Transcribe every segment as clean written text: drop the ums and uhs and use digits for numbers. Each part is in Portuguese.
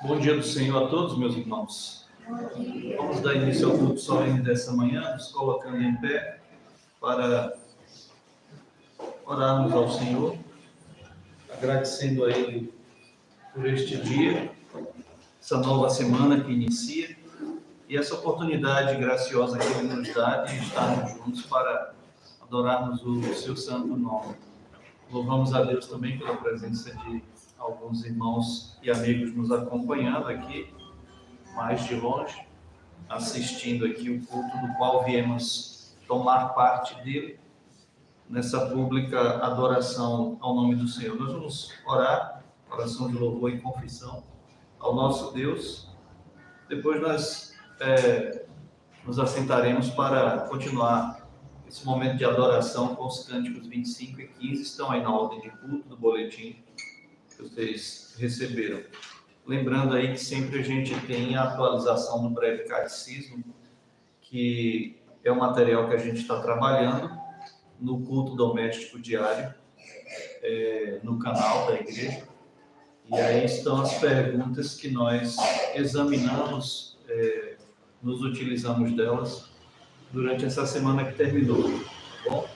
Bom dia do Senhor a todos, meus irmãos. Vamos dar início ao culto solene dessa manhã, nos colocando em pé para orarmos ao Senhor, agradecendo a Ele por este dia, essa nova semana que inicia e essa oportunidade graciosa que Ele nos dá de estarmos juntos para adorarmos o Seu santo nome. Louvamos a Deus também pela presença de alguns irmãos e amigos nos acompanhando aqui, mais de longe, assistindo aqui o culto do qual viemos tomar parte dele, nessa pública adoração ao nome do Senhor. Nós vamos orar, oração de louvor e confissão ao nosso Deus. Depois nós nos assentaremos para continuar esse momento de adoração com os cânticos 25 e 15, estão aí na ordem de culto do boletim que vocês receberam. Lembrando aí que sempre a gente tem a atualização do breve catecismo, que é o material que a gente está trabalhando no culto doméstico diário, no canal da igreja. E aí estão as perguntas que nós examinamos, nos utilizamos delas durante essa semana que terminou. Tá bom?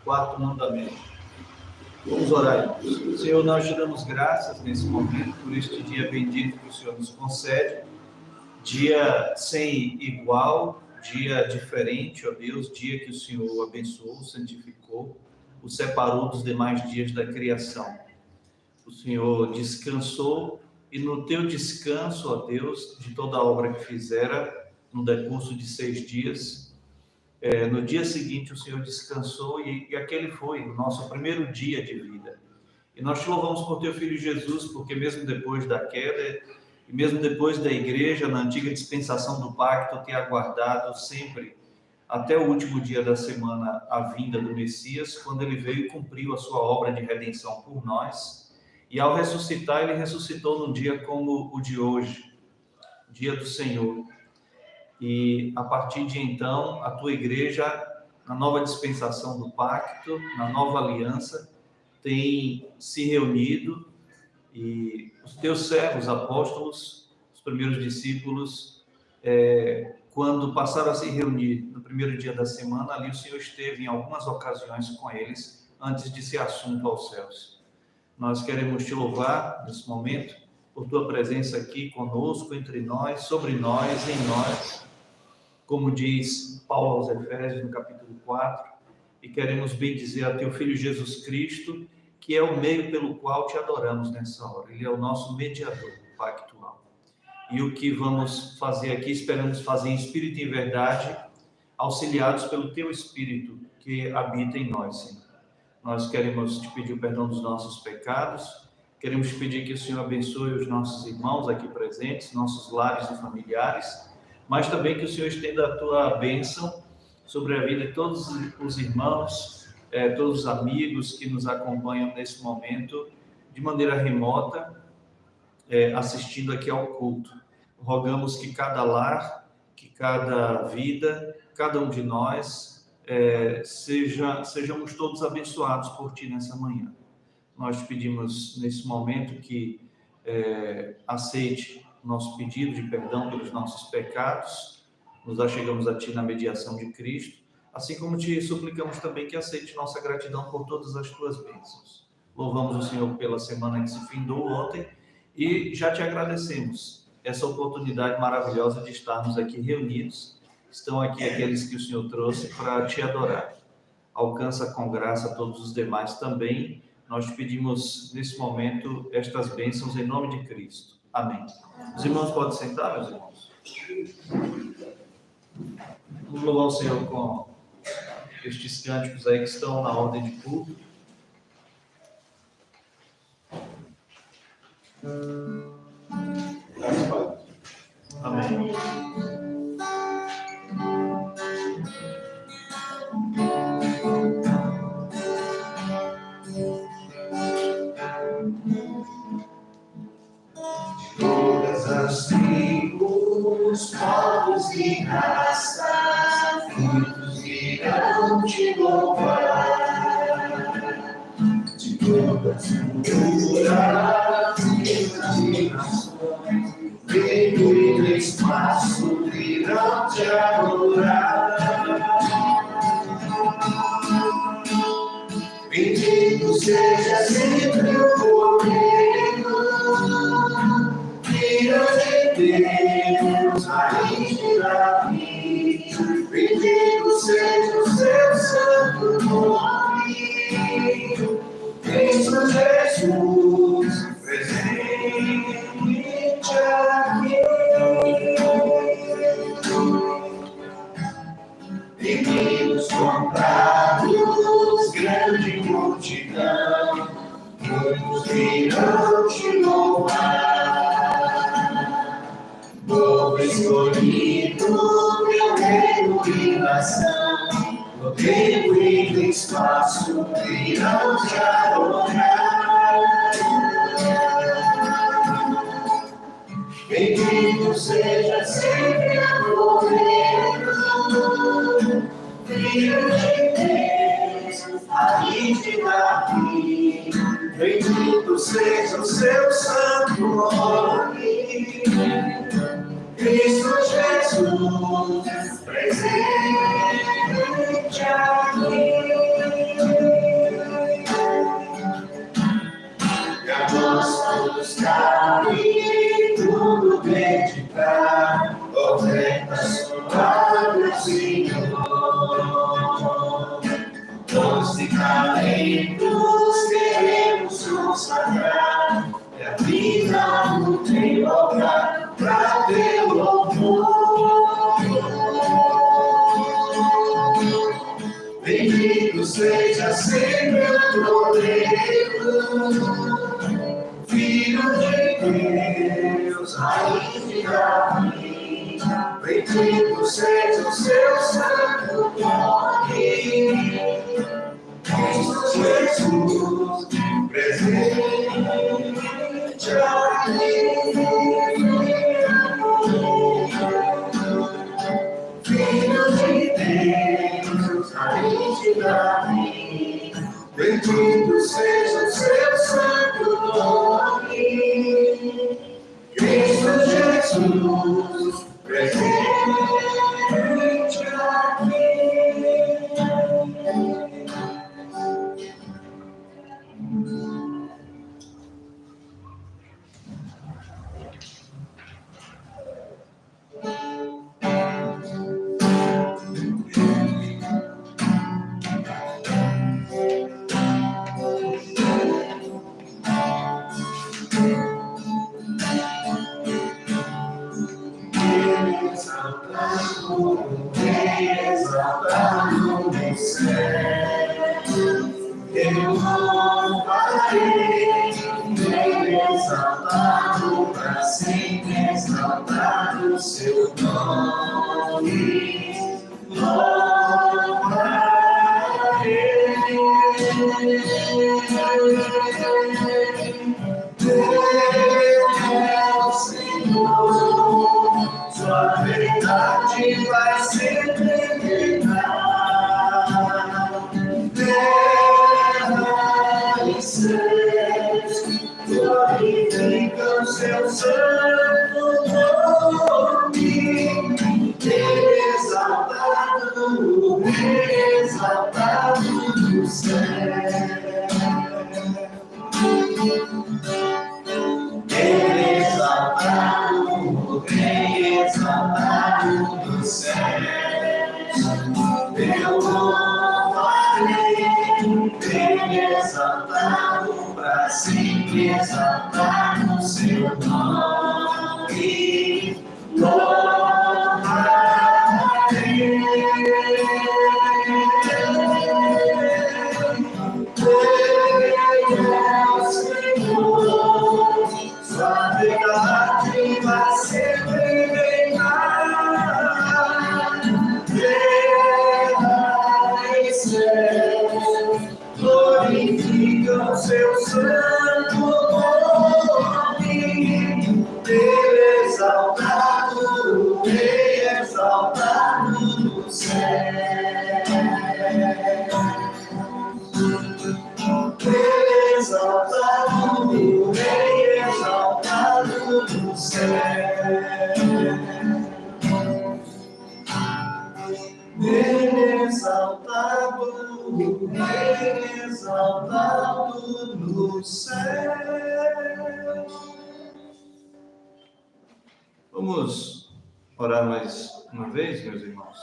Quarto mandamento. Vamos orar, irmãos. Senhor, nós te damos graças nesse momento por este dia bendito que o Senhor nos concede, dia sem igual, dia diferente, ó Deus, dia que o Senhor abençoou, santificou, o separou dos demais dias da criação. O Senhor descansou e no teu descanso, ó Deus, de toda a obra que fizera no decurso de 6 dias, no dia seguinte o Senhor descansou e aquele foi o nosso primeiro dia de vida. E nós te louvamos por teu Filho Jesus, porque mesmo depois da queda, e mesmo depois da igreja, na antiga dispensação do pacto, tem aguardado sempre, até o último dia da semana, a vinda do Messias, quando ele veio e cumpriu a sua obra de redenção por nós. E ao ressuscitar, ele ressuscitou num dia como o de hoje, dia do Senhor. E a partir de então, a tua igreja, na nova dispensação do pacto, na nova aliança, tem se reunido e os teus servos, apóstolos, os primeiros discípulos, quando passaram a se reunir no primeiro dia da semana, ali o Senhor esteve em algumas ocasiões com eles, antes de ser assunto aos céus. Nós queremos te louvar nesse momento por tua presença aqui conosco, entre nós, sobre nós, em nós, como diz Paulo aos Efésios no capítulo 4, e queremos bendizer a teu Filho Jesus Cristo, que é o meio pelo qual te adoramos nessa hora. Ele é o nosso mediador pactual. E o que vamos fazer aqui, esperamos fazer em espírito e em verdade, auxiliados pelo teu Espírito que habita em nós, Senhor. Nós queremos te pedir o perdão dos nossos pecados, queremos te pedir que o Senhor abençoe os nossos irmãos aqui presentes, nossos lares e familiares, mas também que o Senhor estenda a tua bênção sobre a vida de todos os irmãos, todos os amigos que nos acompanham nesse momento, de maneira remota, assistindo aqui ao culto. Rogamos que cada lar, que cada vida, cada um de nós, sejamos todos abençoados por Ti nessa manhã. Nós te pedimos nesse momento que aceite o nosso pedido de perdão pelos nossos pecados, nos achegamos a Ti na mediação de Cristo, assim como te suplicamos também que aceite nossa gratidão por todas as Tuas bênçãos. Louvamos o Senhor pela semana que se findou ontem e já te agradecemos essa oportunidade maravilhosa de estarmos aqui reunidos. Estão aqui aqueles que o Senhor trouxe para te adorar. Alcança com graça todos os demais também. Nós te pedimos nesse momento estas bênçãos em nome de Cristo. Amém. Os irmãos podem sentar, meus irmãos? Vamos louvar o Senhor com estes cânticos aí que estão na ordem de culto. Amém. Todas as tribos, povos e raças, muitos virão te louvar. De todas as culturas e nações, veio e no espaço virão te adorar. Bendito seja sempre o Cordeiro, Filho de Deus, Raiz de Davi. Bendito seja o seu santo nome, Cristo Jesus, presente aqui. Pequenos contados, grande multidão, muitos virão te louvar. Povo escolhido, meu reino e nação, no tempo e no espaço virão te adorar. Bendito seja sempre o Cordeiro, Filho de Deus, Raiz de Davi. Bendito seja o seu santo nome, Cristo Jesus, presente aqui. E a nós todos cabe tudo dedicar, oferta sua Senhor. Dons e talentos queremos consagrar, e a vida no teu altar pra teu louvor. Bendito seja sempre o Cordeiro, Filho de Deus, Raiz de Davi. Bendito seja o seu santo nome, Cristo Jesus, presente aqui. Filho de Deus, Raiz de Davi. Bendito seja o seu santo nome, Cristo Jesus, presente aqui. Exaltado no céu, eu louvarei, exaltado para sempre, exaltado o seu nome, louvarei. Deus é o Senhor, sua verdade vai sempre reinar. Terra e céus glorificam seu santo nome. Exaltado, exaltado do céu. Exaltado, exaltado dos céus, eu louvarei, exaltado para sempre, exaltado o seu nome, louvarei. seu santo nome, Ele exaltado, Rei exaltado no céu. Ele exaltado, Rei exaltado no céu. Ele exaltado, Rei exaltado no céu. Vamos orar mais uma vez, meus irmãos?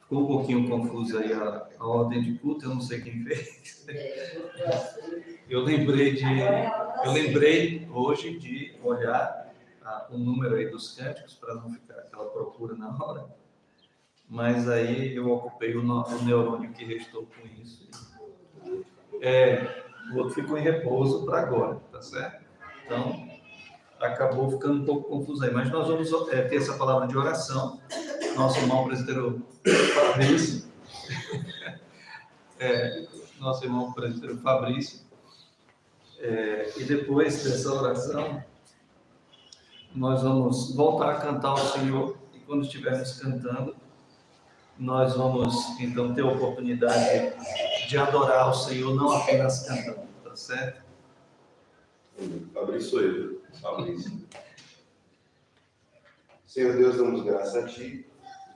Ficou um pouquinho confusa aí a ordem de culto, eu não sei quem fez. Eu lembrei hoje de olhar o número aí dos cânticos para não ficar aquela procura na hora. Mas aí eu ocupei o neurônio que restou com isso. O outro ficou em repouso para agora, tá certo? Então, acabou ficando um pouco confuso aí. Mas nós vamos ter essa palavra de oração. Nosso irmão presbítero Fabrício. Nosso irmão presbítero Fabrício. E depois dessa oração, nós vamos voltar a cantar ao Senhor. E quando estivermos cantando, nós vamos, então, ter a oportunidade de adorar ao Senhor, não apenas cantando, tá certo? Fabrício, sou eu. Fabrício. Senhor Deus, damos graças a Ti.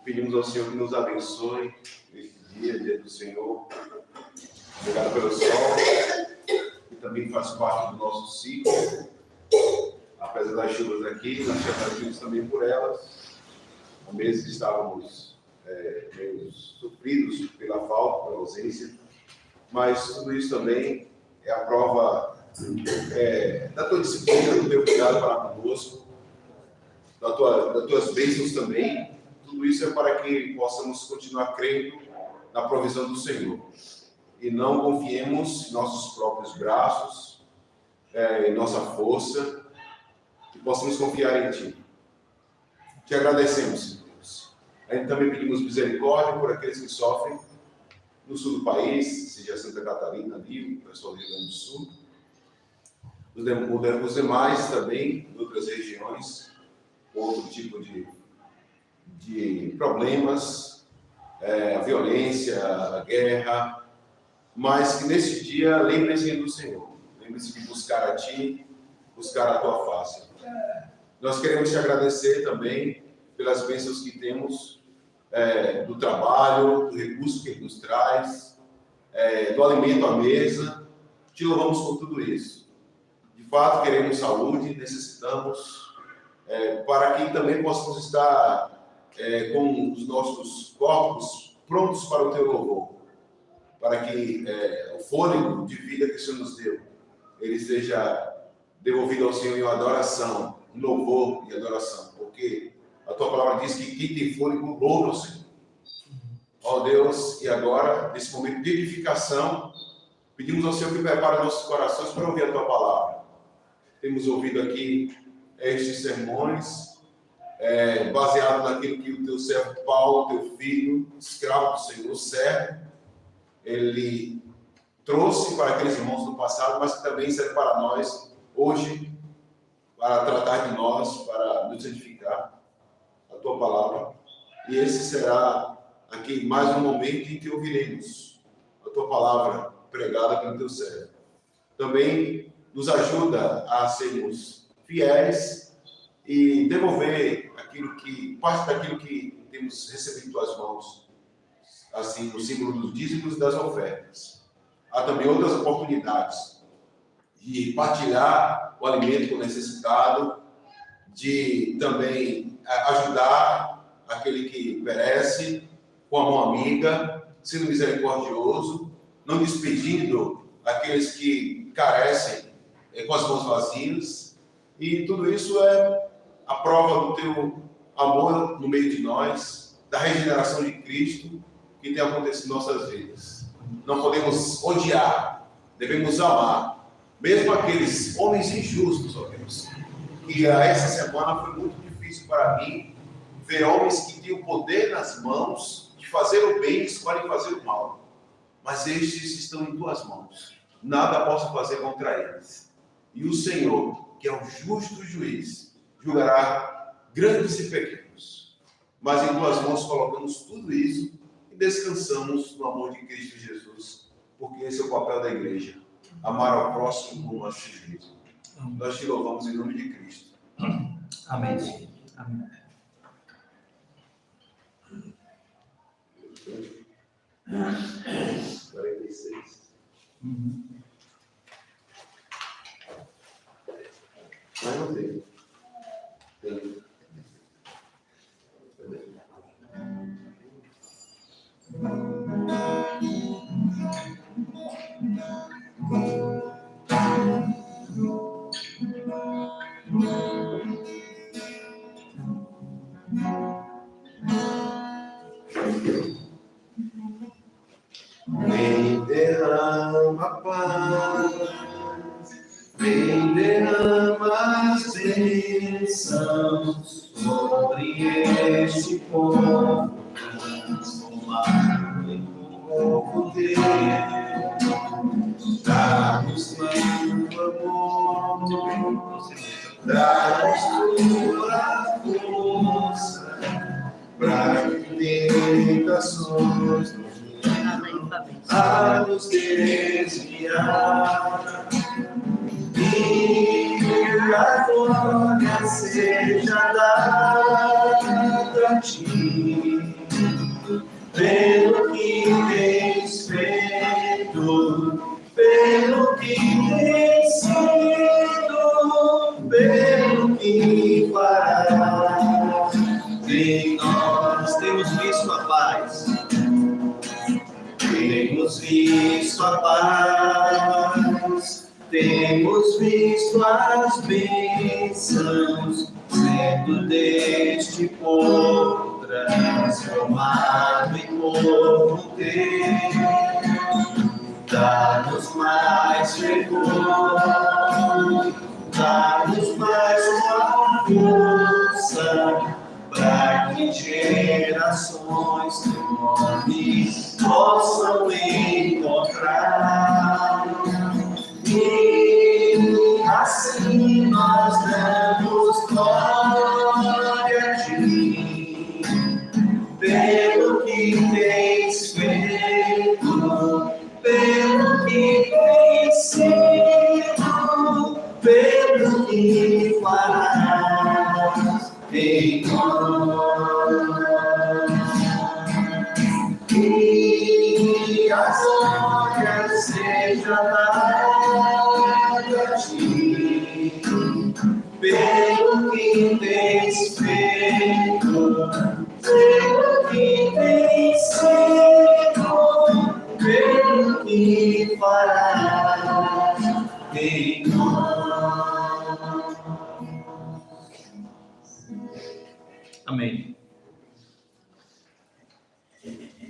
Pedimos ao Senhor que nos abençoe neste dia do Senhor. Obrigado pelo sol, que também faz parte do nosso ciclo. Apesar das chuvas aqui, nós te agradecemos também por elas. Há meses estávamos meio sofridos pela falta, pela ausência, mas tudo isso também é a prova da tua disciplina, do teu cuidado para conosco, das tuas bênçãos também. Tudo isso é para que possamos continuar crendo na provisão do Senhor e não confiemos em nossos próprios braços, em nossa força, e possamos confiar em Ti. Te agradecemos, Deus. A gente também pedimos misericórdia por aqueles que sofrem no sul do país, seja Santa Catarina, ali, o pessoal do Rio Grande do Sul. Os demais também, em outras regiões, outro tipo de problemas, a violência, a guerra, mas que nesse dia lembrem-se do Senhor, lembrem-se de buscar a Ti, buscar a Tua face. Nós queremos Te agradecer também pelas bênçãos que temos, do trabalho, do recurso que Ele nos traz, do alimento à mesa. Te louvamos por tudo isso. De fato, queremos saúde, necessitamos, para que também possamos estar com os nossos corpos prontos para o Teu louvor, para que o fôlego de vida que o Senhor nos deu, ele seja devolvido ao Senhor em adoração, em louvor e adoração, porque a Tua palavra diz que quem tem fôlego louva o Senhor. Ó Deus, e agora, nesse momento de edificação, pedimos ao Senhor que prepare nossos corações para ouvir a Tua palavra. Temos ouvido aqui estes sermões, baseado naquilo que o Teu servo Paulo, Teu filho, escravo do Senhor, servo, ele trouxe para aqueles irmãos do passado, mas que também serve para nós hoje, para tratar de nós, para nos edificar a Tua palavra. E esse será aqui mais um momento em que ouviremos a Tua palavra pregada pelo Teu servo. Também nos ajuda a sermos fiéis e devolver parte daquilo que temos recebido em Tuas mãos, assim, no símbolo dos dízimos e das ofertas. Há também outras oportunidades de partilhar o alimento com o necessitado, de também ajudar aquele que perece com a mão amiga, sendo misericordioso, não despedindo aqueles que carecem com as mãos vazias. E tudo isso é a prova do Teu amor no meio de nós, da regeneração de Cristo que tem acontecido em nossas vidas. Não podemos odiar, devemos amar, mesmo aqueles homens injustos, ó Deus, que essa semana foi muito difícil para mim ver homens que têm o poder nas mãos de fazer o bem e escolhem fazer o mal, mas estes estão em Tuas mãos. nada possa fazer contra eles. E o Senhor, que é o justo juiz, julgará grandes e pequenos. Mas em tuas mãos colocamos tudo isso e descansamos no amor de Cristo Jesus, porque esse é o papel da igreja, amar ao próximo como a si mesmo. Nós te louvamos em nome de Cristo. Amém. Amém. Amém. 46. Mas não tem. Tem. Vem derrama paz, vem derrama as bênçãos sobre este povo, transformado em povo teu. Dá-nos tanto amor, dá-nos tua força, para que tentações a nos desviar, e a glória seja dada a ti, pelo que tens feito, pelo que tens sido, pelo que farás. Em nós temos visto a paz. Temos visto a paz, temos visto as bênçãos, sendo deste povo transformado em povo teu. Dá-nos mais fervor, dá-nos mais força, para que gerações teu nome possam encontrar. E assim nós damos glória a ti, pelo que tens feito, pelo que tens sido, pelo que farás em nós. Que a glória seja dada a ti, pelo que tens feito, pelo que tens sido, pelo que farás em nós. Amém.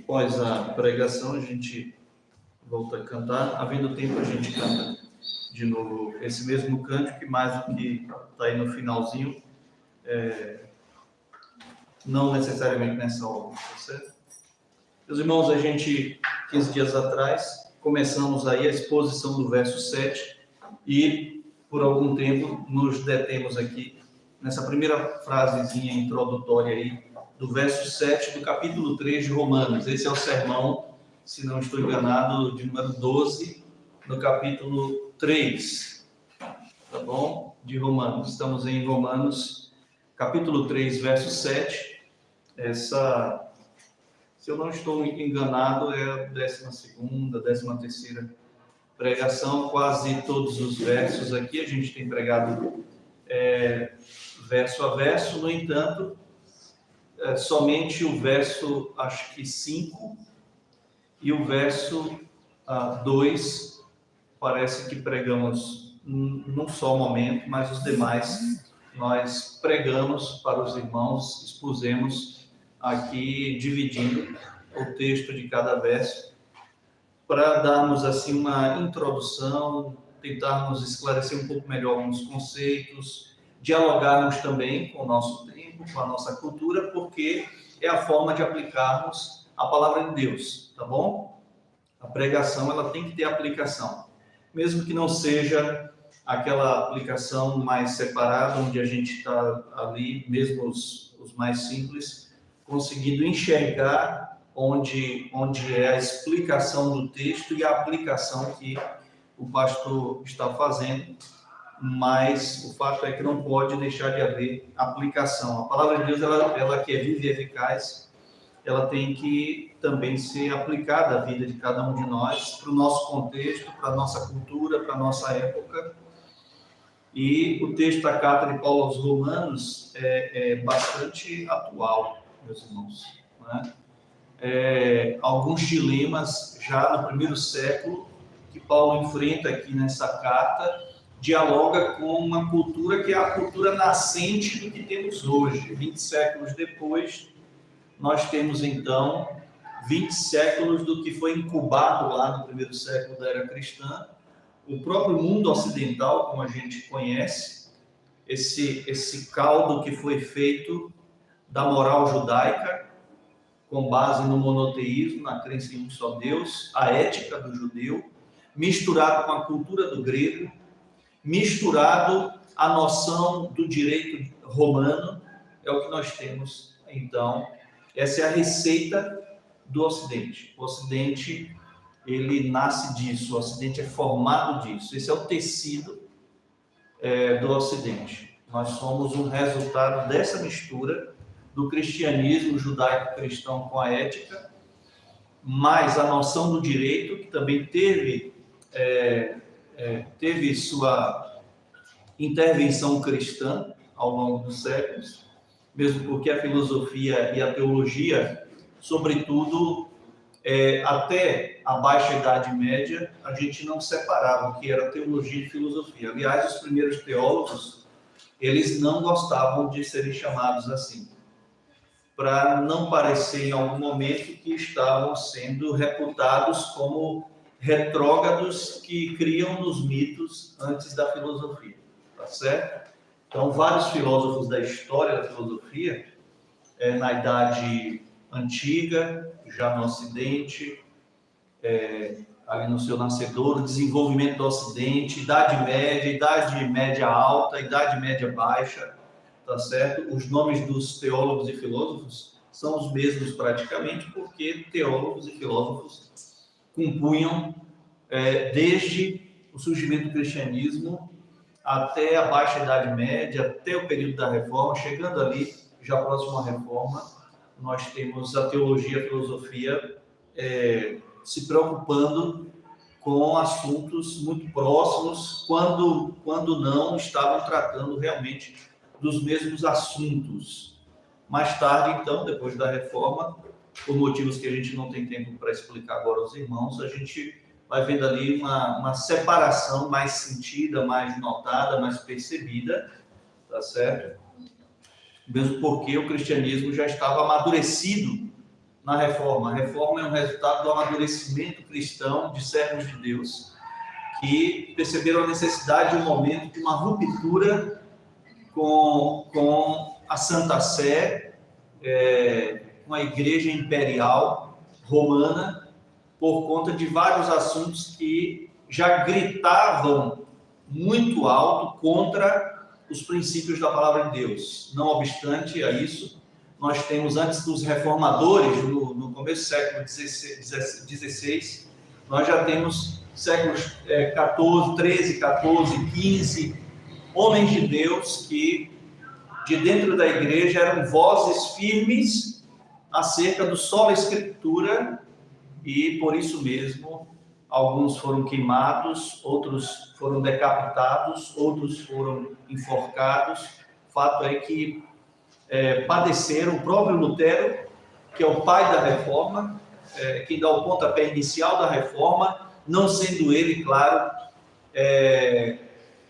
Após a pregação, a gente volta a cantar. Havendo tempo, a gente canta de novo esse mesmo cântico, que mais do que está aí no finalzinho, não necessariamente nessa ordem, tá certo? Meus irmãos, a gente, 15 dias atrás, começamos aí a exposição do verso 7 e, por algum tempo, nos detemos aqui nessa primeira frasezinha introdutória aí, do verso 7 do capítulo 3 de Romanos. Esse é o sermão, se não estou enganado, de número 12, no capítulo 3, tá bom? De Romanos. Estamos em Romanos, capítulo 3, verso 7. Essa, se eu não estou enganado, é a 12ª, 13ª pregação, quase todos os versos aqui. A gente tem pregado verso a verso, no entanto, somente o verso, acho que 5, e o verso 2, parece que pregamos num só momento, mas os demais nós pregamos para os irmãos, expusemos aqui, dividindo o texto de cada verso, para darmos assim uma introdução, tentarmos esclarecer um pouco melhor alguns conceitos, dialogarmos também com o nosso tempo, com a nossa cultura, porque é a forma de aplicarmos a palavra de Deus, tá bom? A pregação, ela tem que ter aplicação. mesmo que não seja aquela aplicação mais separada, onde a gente está ali, mesmo os mais simples, conseguindo enxergar onde é a explicação do texto e a aplicação que o pastor está fazendo, mas o fato é que não pode deixar de haver aplicação. A palavra de Deus, ela que é viva e eficaz, ela tem que também ser aplicada à vida de cada um de nós, para o nosso contexto, para a nossa cultura, para a nossa época. E o texto da carta de Paulo aos Romanos é bastante atual, meus irmãos, né? Alguns dilemas já no primeiro século que Paulo enfrenta aqui nessa carta, dialoga com uma cultura que é a cultura nascente do que temos hoje. 20 séculos depois, nós temos então 20 séculos do que foi incubado lá no primeiro século da era cristã. O próprio mundo ocidental, como a gente conhece, esse caldo que foi feito da moral judaica, com base no monoteísmo, na crença em um só Deus, a ética do judeu, misturado com a cultura do grego, misturado a noção do direito romano, é o que nós temos, então. Essa é a receita do Ocidente. O Ocidente, ele nasce disso, o Ocidente é formado disso. Esse é o tecido do Ocidente. Nós somos um resultado dessa mistura do cristianismo judaico-cristão com a ética, mais a noção do direito, que também teve sua intervenção cristã ao longo dos séculos, mesmo porque a filosofia e a teologia, sobretudo, até a Baixa Idade Média, a gente não separava o que era teologia e filosofia. Aliás, os primeiros teólogos, eles não gostavam de serem chamados assim, para não parecer em algum momento que estavam sendo reputados como retrógrados que criam nos mitos antes da filosofia, tá certo? Então, vários filósofos da história da filosofia, na Idade Antiga, já no Ocidente, ali no seu nascedor, desenvolvimento do Ocidente, Idade Média Alta, Idade Média Baixa, tá certo? Os nomes dos teólogos e filósofos são os mesmos praticamente, porque teólogos e filósofos compunham desde o surgimento do cristianismo até a Baixa Idade Média, até o período da Reforma. Chegando ali, já próximo à Reforma, nós temos a teologia e a filosofia se preocupando com assuntos muito próximos, quando não estavam tratando realmente dos mesmos assuntos. Mais tarde, então, depois da Reforma, por motivos que a gente não tem tempo para explicar agora aos irmãos, a gente vai vendo ali uma separação mais sentida, mais notada, mais percebida, tá certo? Mesmo porque o cristianismo já estava amadurecido na Reforma. A Reforma é um resultado do amadurecimento cristão de servos de Deus, que perceberam a necessidade de um momento de uma ruptura com a Santa Sé, com a Igreja Imperial Romana, por conta de vários assuntos que já gritavam muito alto contra os princípios da palavra de Deus. Não obstante a isso, nós temos, antes dos reformadores, no começo do século XVI, nós já temos séculos 13, 14, 15, homens de Deus que, de dentro da igreja, eram vozes firmes acerca do sola Escritura, e por isso mesmo alguns foram queimados, outros foram decapitados, outros foram enforcados. O fato é que padeceram. O próprio Lutero, que é o pai da Reforma, quem dá o pontapé inicial da Reforma, não sendo ele, claro,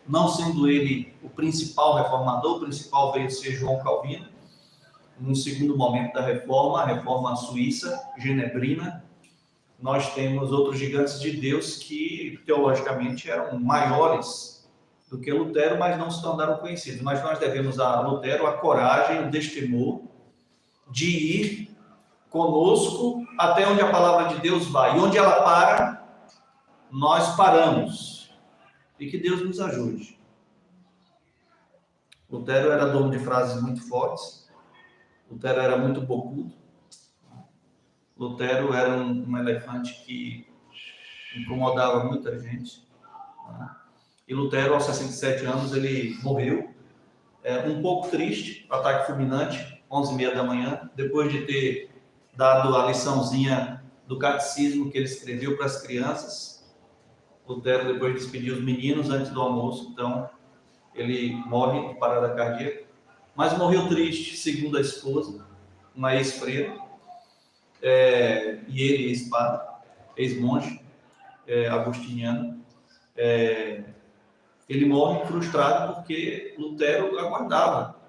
não sendo ele o principal reformador, o principal veio ser João Calvino, num segundo momento da Reforma, a Reforma Suíça, Genebrina. Nós temos outros gigantes de Deus que, teologicamente, eram maiores do que Lutero, mas não se tornaram conhecidos. Mas nós devemos a Lutero a coragem, o destemor de ir conosco até onde a palavra de Deus vai. E onde ela para, nós paramos. e que Deus nos ajude. Lutero era dono de frases muito fortes, Lutero era muito bocudo, Lutero era um elefante que incomodava muita gente, né? E Lutero, aos 67 anos, ele morreu, um pouco triste, ataque fulminante, 11h30 da manhã, depois de ter dado a liçãozinha do catecismo que ele escreveu para as crianças. Lutero depois despediu os meninos antes do almoço, então ele morre de parada cardíaca, mas morreu triste, segundo a esposa, uma ex-freira, e ele ex-padre, ex-monge, agostiniano. Ele morre frustrado porque Lutero aguardava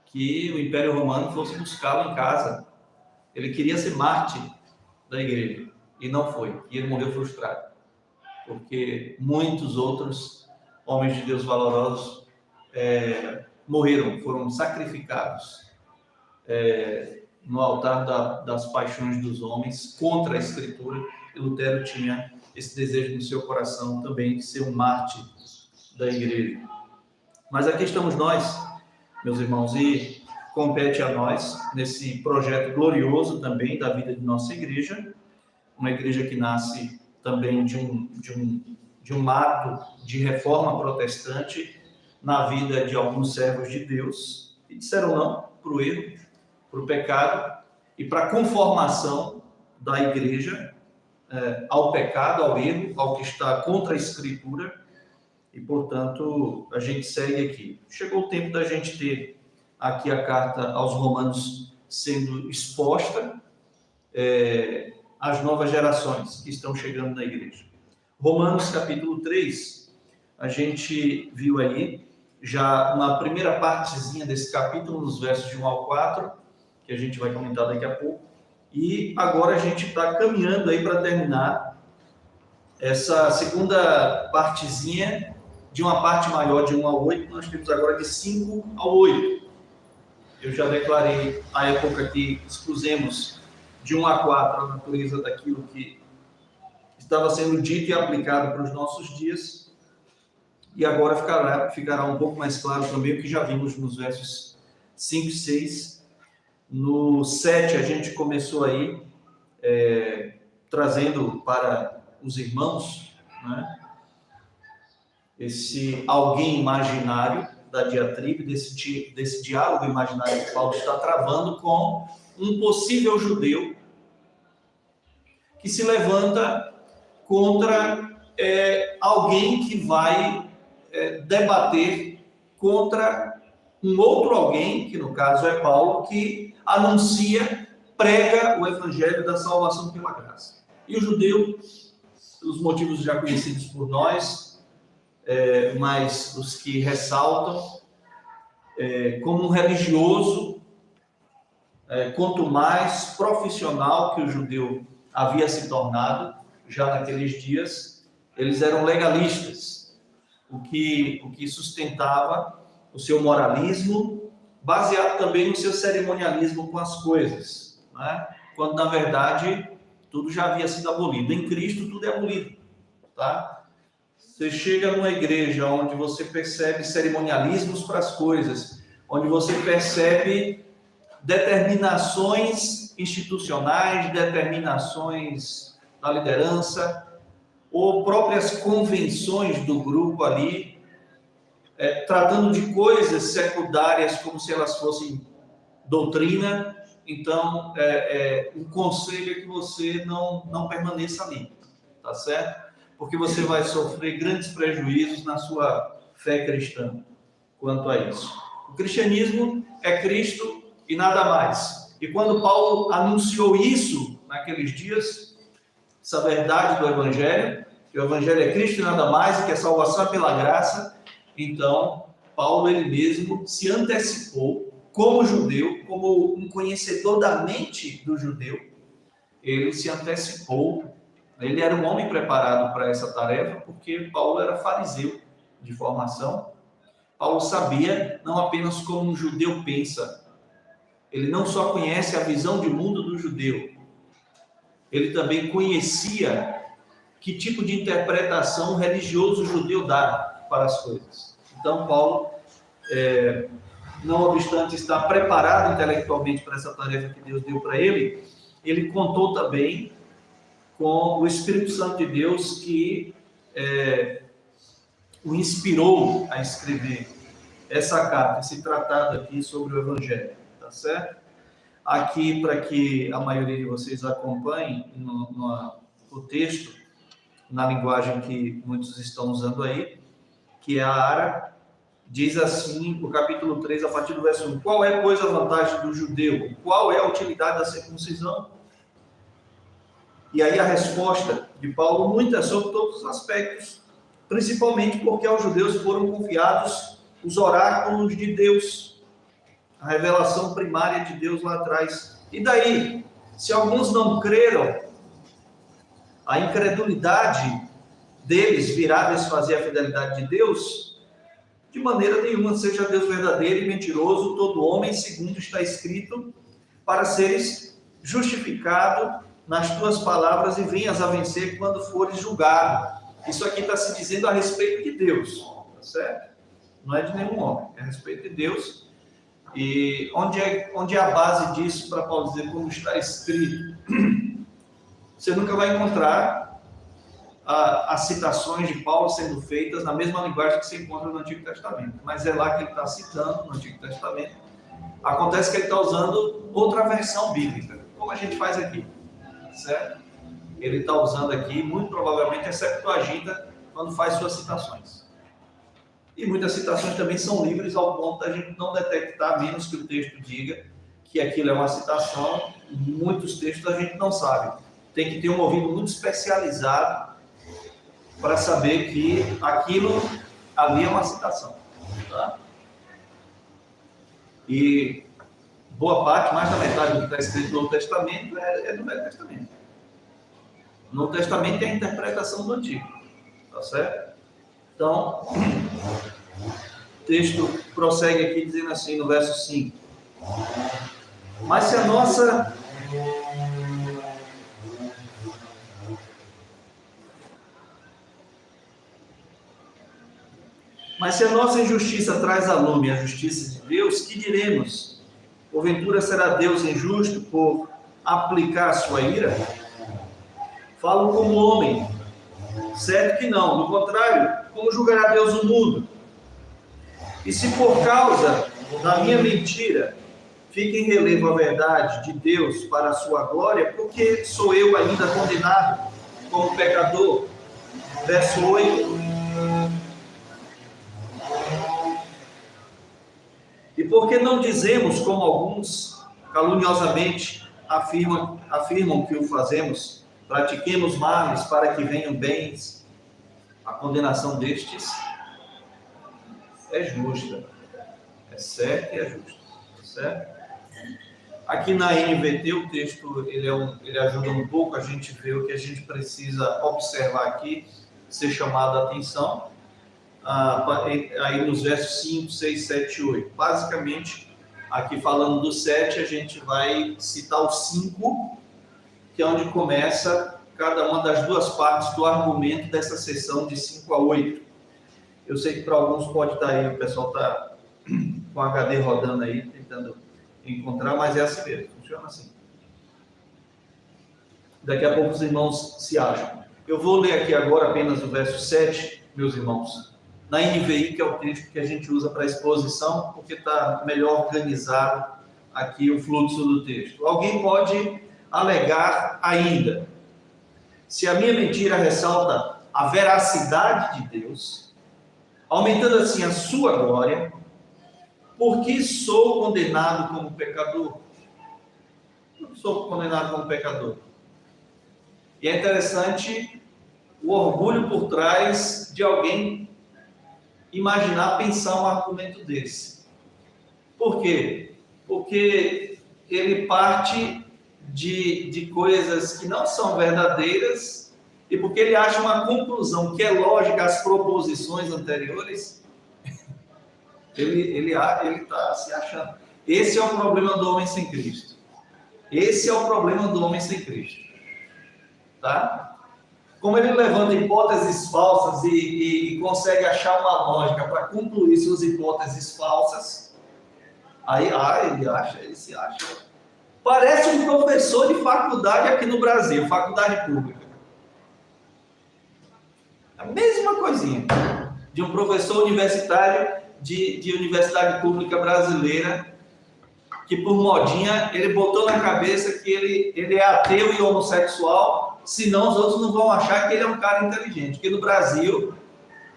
que o Império Romano fosse buscá-lo em casa. Ele queria ser mártir da igreja e não foi, e ele morreu frustrado, porque muitos outros homens de Deus valorosos morreram, foram sacrificados no altar das paixões dos homens contra a Escritura, e Lutero tinha esse desejo no seu coração também de ser um mártir da igreja. Mas aqui estamos nós, meus irmãos, e compete a nós, nesse projeto glorioso também da vida de nossa igreja, uma igreja que nasce também de um ato de reforma protestante na vida de alguns servos de Deus, que disseram não para o erro, para o pecado e para a conformação da igreja ao pecado, ao erro, ao que está contra a Escritura, e, portanto, a gente segue aqui. Chegou o tempo da gente ter aqui a carta aos Romanos sendo exposta às novas gerações que estão chegando na igreja. Romanos capítulo 3, a gente viu aí já uma primeira partezinha desse capítulo, nos versos de 1 ao 4, que a gente vai comentar daqui a pouco, e agora a gente está caminhando aí para terminar essa segunda partezinha de uma parte maior de 1 ao 8, nós temos agora de 5 ao 8. Eu já declarei à época que expusemos de 1 a 4 a natureza daquilo que estava sendo dito e aplicado para os nossos dias, e agora ficará um pouco mais claro também o que já vimos nos versos 5 e 6. No 7 a gente começou aí trazendo para os irmãos, né, esse alguém imaginário da diatribe, desse diálogo imaginário que Paulo está travando com um possível judeu que se levanta contra alguém que vai debater contra um outro alguém, que no caso é Paulo, que anuncia, prega o evangelho da salvação pela graça. E o judeu, pelos motivos já conhecidos por nós, mas os que ressaltam, como um religioso, quanto mais profissional que o judeu havia se tornado, já naqueles dias, eles eram legalistas, o que sustentava o seu moralismo, baseado também no seu cerimonialismo com as coisas, né? Quando, na verdade, tudo já havia sido abolido. Em Cristo, tudo é abolido, tá? Você chega numa igreja onde você percebe cerimonialismos para as coisas, onde você percebe determinações institucionais, determinações da liderança, ou próprias convenções do grupo ali, tratando de coisas secundárias como se elas fossem doutrina. Então, o conselho é que você não permaneça ali, tá certo? Porque você vai sofrer grandes prejuízos na sua fé cristã quanto a isso. O cristianismo é Cristo e nada mais. E quando Paulo anunciou isso naqueles dias, essa verdade do Evangelho, que o Evangelho é Cristo e nada mais, e que a salvação é pela graça, então Paulo ele mesmo se antecipou como judeu, como um conhecedor da mente do judeu, ele se antecipou. Ele era um homem preparado para essa tarefa, porque Paulo era fariseu de formação. Paulo sabia não apenas como um judeu pensa, ele não só conhece a visão de mundo do judeu, ele também conhecia que tipo de interpretação o religioso judeu dá para as coisas. Então, Paulo, não obstante estar preparado intelectualmente para essa tarefa que Deus deu para ele, ele contou também com o Espírito Santo de Deus que o inspirou a escrever essa carta, esse tratado aqui sobre o Evangelho, tá certo? Aqui, para que a maioria de vocês acompanhem o texto, na linguagem que muitos estão usando aí, que é a ARA, diz assim, o capítulo 3, a partir do verso 1, qual é, pois, a vantagem do judeu? Qual é a utilidade da circuncisão? E aí a resposta de Paulo, muita sobre todos os aspectos, principalmente porque aos judeus foram confiados os oráculos de Deus, a revelação primária de Deus lá atrás. E daí, se alguns não creram, a incredulidade deles virá desfazer a fidelidade de Deus? De maneira nenhuma, seja Deus verdadeiro e mentiroso, todo homem, segundo está escrito, para seres justificado nas tuas palavras e venhas a vencer quando fores julgado. Isso aqui está se dizendo a respeito de Deus, tá certo? Não é de nenhum homem, é a respeito de Deus. E onde é a base disso para Paulo dizer como está escrito? Você nunca vai encontrar as citações de Paulo sendo feitas na mesma linguagem que se encontra no Antigo Testamento. Mas é lá que ele está citando, no Antigo Testamento. Acontece que ele está usando outra versão bíblica, como a gente faz aqui, certo? Ele está usando aqui, muito provavelmente, a Septuaginta, quando faz suas citações. E muitas citações também são livres ao ponto da gente não detectar, a menos que o texto diga que aquilo é uma citação. Muitos textos a gente não sabe. Tem que ter um ouvido muito especializado para saber que aquilo ali é uma citação. Tá? E boa parte, mais da metade do que está escrito no Novo Testamento é do Velho Testamento. No Novo Testamento é a interpretação do Antigo. Tá certo? Então, o texto prossegue aqui dizendo assim, no verso 5. Mas se a nossa injustiça traz a lume a justiça de Deus, que diremos? Porventura será Deus injusto por aplicar a sua ira? Falo como homem. Certo que não. No contrário, como julgará Deus o mundo? E se por causa da minha mentira fica em relevo a verdade de Deus para a sua glória, porque sou eu ainda condenado como pecador? Verso 8. E por que não dizemos, como alguns caluniosamente afirmam que o fazemos, pratiquemos males para que venham bens? A condenação destes é justa, é certa e é justa, certo? Aqui na NVT o texto ele ajuda um pouco a gente ver o que a gente precisa observar aqui, ser chamado a atenção. Aí nos versos 5, 6, 7 e 8. Basicamente, aqui falando do 7, a gente vai citar o 5, que é onde começa cada uma das duas partes do argumento dessa sessão de 5 a 8. Eu sei que para alguns pode estar aí, o pessoal está com o HD rodando aí, tentando encontrar, mas é assim mesmo, funciona assim. Daqui a pouco os irmãos se acham. Eu vou ler aqui agora apenas o verso 7, meus irmãos, na NVI, que é o texto que a gente usa para exposição, porque está melhor organizado aqui o fluxo do texto. Alguém pode alegar ainda, se a minha mentira ressalta a veracidade de Deus, aumentando assim a sua glória, por que sou condenado como pecador? Por que sou condenado como pecador? E é interessante o orgulho por trás de alguém imaginar, pensar um argumento desse. Por quê? Porque ele parte de coisas que não são verdadeiras e porque ele acha uma conclusão que é lógica às proposições anteriores, ele está se achando. Esse é o problema do homem sem Cristo. Esse é o problema do homem sem Cristo. Tá? como ele levanta hipóteses falsas e consegue achar uma lógica para concluir suas hipóteses falsas, aí ele se acha. Parece um professor de faculdade aqui no Brasil, faculdade pública. A mesma coisinha de um professor universitário de universidade pública brasileira, que por modinha ele botou na cabeça que ele é ateu e homossexual, senão os outros não vão achar que ele é um cara inteligente. Porque no Brasil,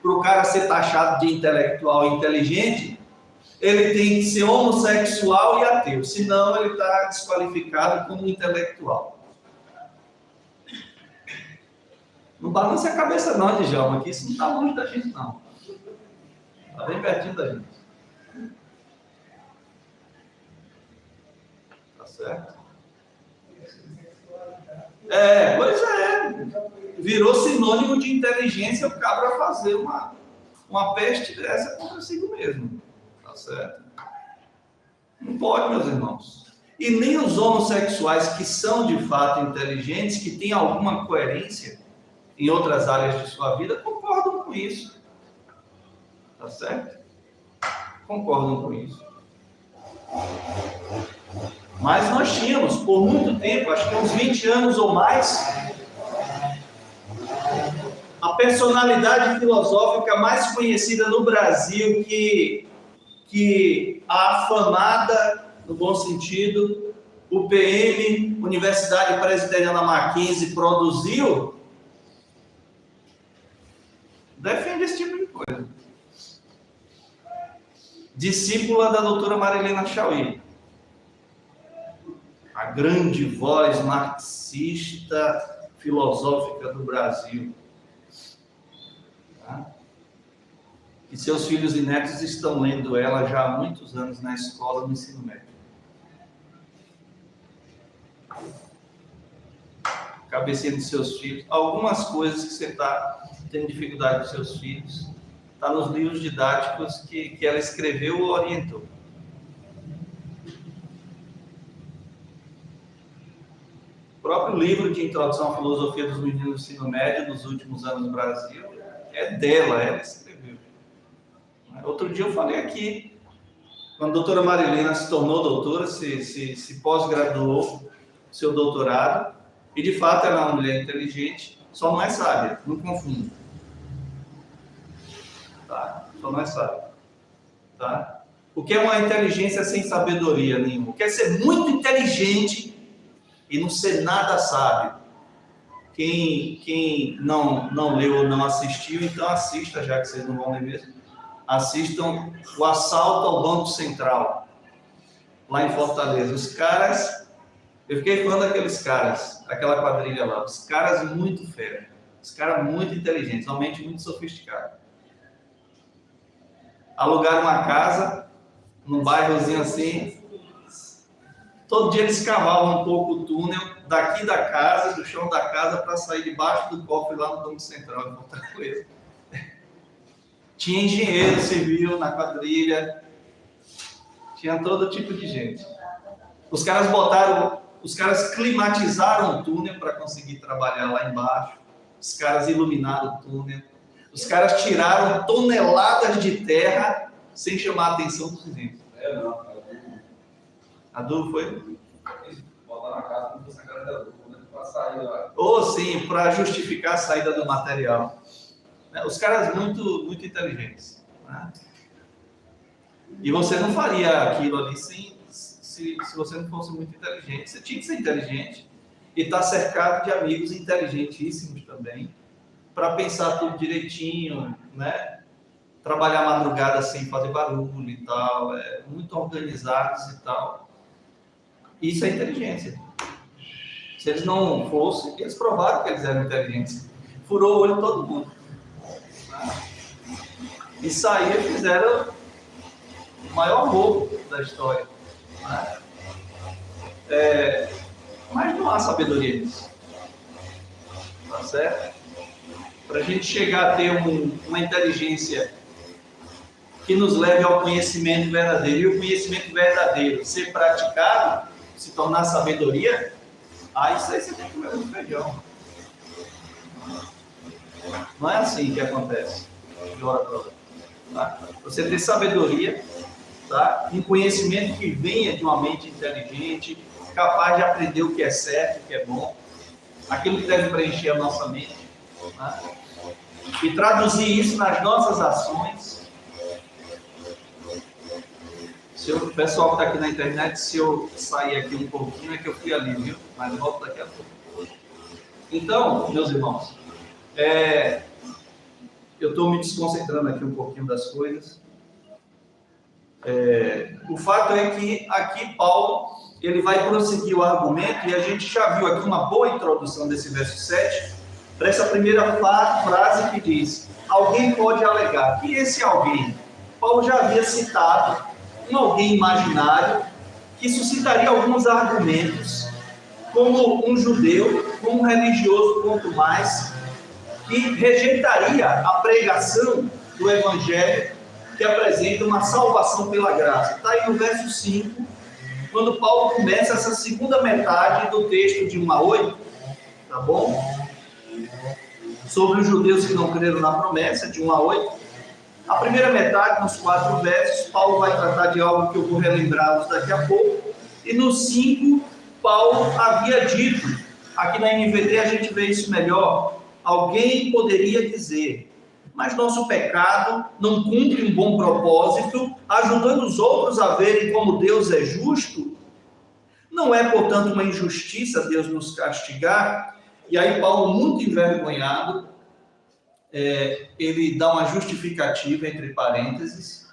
para o cara ser taxado de intelectual e inteligente, ele tem que ser homossexual e ateu, senão ele está desqualificado como intelectual. Não balance a cabeça não, Djalma, que isso não está longe da gente não. Está bem pertinho da gente. Tá certo? Pois é. Virou sinônimo de inteligência o cabra fazer uma peste dessa consigo mesmo. Tá certo? Não pode, meus irmãos. E nem os homossexuais que são de fato inteligentes, que têm alguma coerência em outras áreas de sua vida, concordam com isso. Tá certo? Concordam com isso. Mas nós tínhamos, por muito tempo, acho que uns 20 anos ou mais, a personalidade filosófica mais conhecida no Brasil, que a afamada, no bom sentido, UPM, Universidade Presbiteriana Mackenzie, produziu, defende esse tipo de coisa. Discípula da doutora Marilena Chauí, a grande voz marxista filosófica do Brasil. Tá? E seus filhos e netos estão lendo ela já há muitos anos na escola, no ensino médio. Cabecinha dos seus filhos, algumas coisas que você está tendo dificuldade com seus filhos, está nos livros didáticos que ela escreveu ou orientou. O próprio livro de introdução à filosofia dos meninos do ensino médio nos últimos anos no Brasil é dela, ela escreveu. Outro dia eu falei aqui, quando a doutora Marilena se tornou doutora, se pós-graduou seu doutorado, e de fato ela é uma mulher inteligente, só não é sábia, não confunda. Tá? Só não é sábia. Tá? O que é uma inteligência sem sabedoria nenhuma? O que é ser muito inteligente e não ser nada sábio? Quem não leu ou não assistiu, então assista, já que vocês não vão ler mesmo. Assistam o assalto ao Banco Central, lá em Fortaleza. Os caras, eu fiquei fã daqueles caras, daquela quadrilha lá, os caras muito fera, os caras muito inteligentes, realmente muito sofisticados. Alugaram uma casa, num bairrozinho assim, todo dia eles cavavam um pouco o túnel daqui da casa, do chão da casa, para sair debaixo do cofre lá no Banco Central de Fortaleza. Tinha engenheiro civil na quadrilha, tinha todo tipo de gente. Os caras climatizaram o túnel para conseguir trabalhar lá embaixo, os caras iluminaram o túnel, os caras tiraram toneladas de terra sem chamar a atenção dos vizinhos. Adubo foi? Botar na casa como se fosse a casa de adubo, né? Para sair lá. Ou sim, para justificar a saída do material. Os caras muito, muito inteligentes. Né? E você não faria aquilo ali se você não fosse muito inteligente. Você tinha que ser inteligente e estar cercado de amigos inteligentíssimos também, para pensar tudo direitinho, né? Trabalhar madrugada sem fazer barulho e tal, muito organizados e tal. Isso é inteligência. Se eles não fossem, eles provaram que eles eram inteligentes. Furou o olho de todo mundo. E saíram e fizeram o maior roubo da história. Mas não há sabedoria nisso. Tá certo? Para a gente chegar a ter uma inteligência que nos leve ao conhecimento verdadeiro, e o conhecimento verdadeiro ser praticado, se tornar sabedoria, isso aí você tem que comer um feijão. Não é assim que acontece de hora para outra. Tá? Você ter sabedoria, tá? Um conhecimento que venha de uma mente inteligente, capaz de aprender o que é certo, o que é bom, aquilo que deve preencher a nossa mente, tá? E traduzir isso nas nossas ações. O pessoal que está aqui na internet, se eu sair aqui um pouquinho, é que eu fui ali, viu? Mas volto daqui a pouco. Então, meus irmãos, eu estou me desconcentrando aqui um pouquinho das coisas. O fato é que aqui Paulo, ele vai prosseguir o argumento, e a gente já viu aqui uma boa introdução desse verso 7, para essa primeira frase que diz: alguém pode alegar. Que esse alguém, Paulo já havia citado um alguém imaginário que suscitaria alguns argumentos, como um judeu, como um religioso, quanto mais, que rejeitaria a pregação do evangelho que apresenta uma salvação pela graça. Está aí no verso 5, quando Paulo começa essa segunda metade do texto de 1 a 8, tá bom? Sobre os judeus que não creram na promessa, de 1 a 8. A primeira metade, nos 4 versos, Paulo vai tratar de algo que eu vou relembrá-los daqui a pouco. E no 5, Paulo havia dito, aqui na NVT a gente vê isso melhor, alguém poderia dizer: mas nosso pecado não cumpre um bom propósito, ajudando os outros a verem como Deus é justo? Não é, portanto, uma injustiça Deus nos castigar? E aí Paulo, muito envergonhado, ele dá uma justificativa, entre parênteses,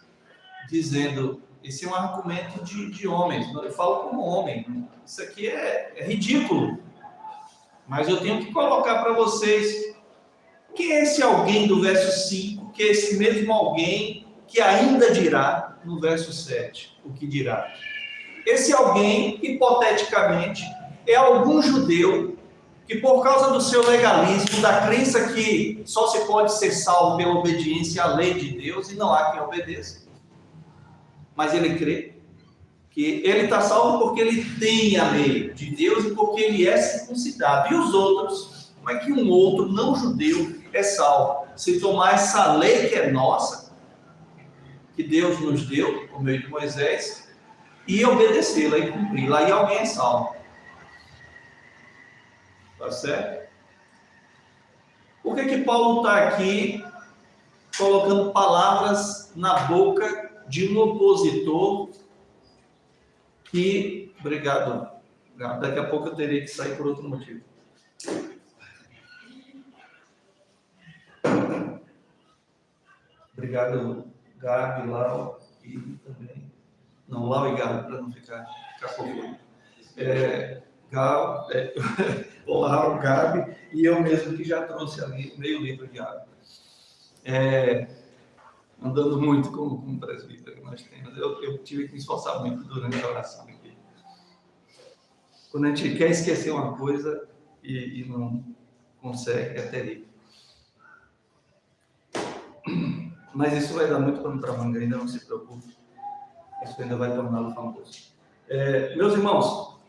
dizendo: esse é um argumento de homens, eu falo como homem, isso aqui é ridículo, mas eu tenho que colocar para vocês. Que é esse alguém do verso 5, que é esse mesmo alguém que ainda dirá no verso 7, o que dirá? Esse alguém, hipoteticamente, é algum judeu que, por causa do seu legalismo, da crença que só se pode ser salvo pela obediência à lei de Deus, e não há quem obedeça, mas ele crê que ele está salvo porque ele tem a lei de Deus e porque ele é circuncidado. E os outros, como é que um outro não judeu é salvo? Se tomar essa lei que é nossa, que Deus nos deu, por meio de Moisés, e obedecê-la e cumpri-la, aí alguém é salvo. Tá certo? Por que Paulo está aqui colocando palavras na boca de um opositor que... Obrigado. Daqui a pouco eu terei que sair por outro motivo. Obrigado, Gabi, Lau e também... Não, Lau e Gabi, para não ficar confuso. Olá, o Gabi, e eu mesmo que já trouxe ali meio litro de água. Andando muito com o presbítero que nós temos, eu tive que me esforçar muito durante a oração aqui. Quando a gente quer esquecer uma coisa e não consegue, é terrível. Mas isso vai dar muito pano para manga, ainda não se preocupe. Isso ainda vai torná-lo famoso. Meus irmãos,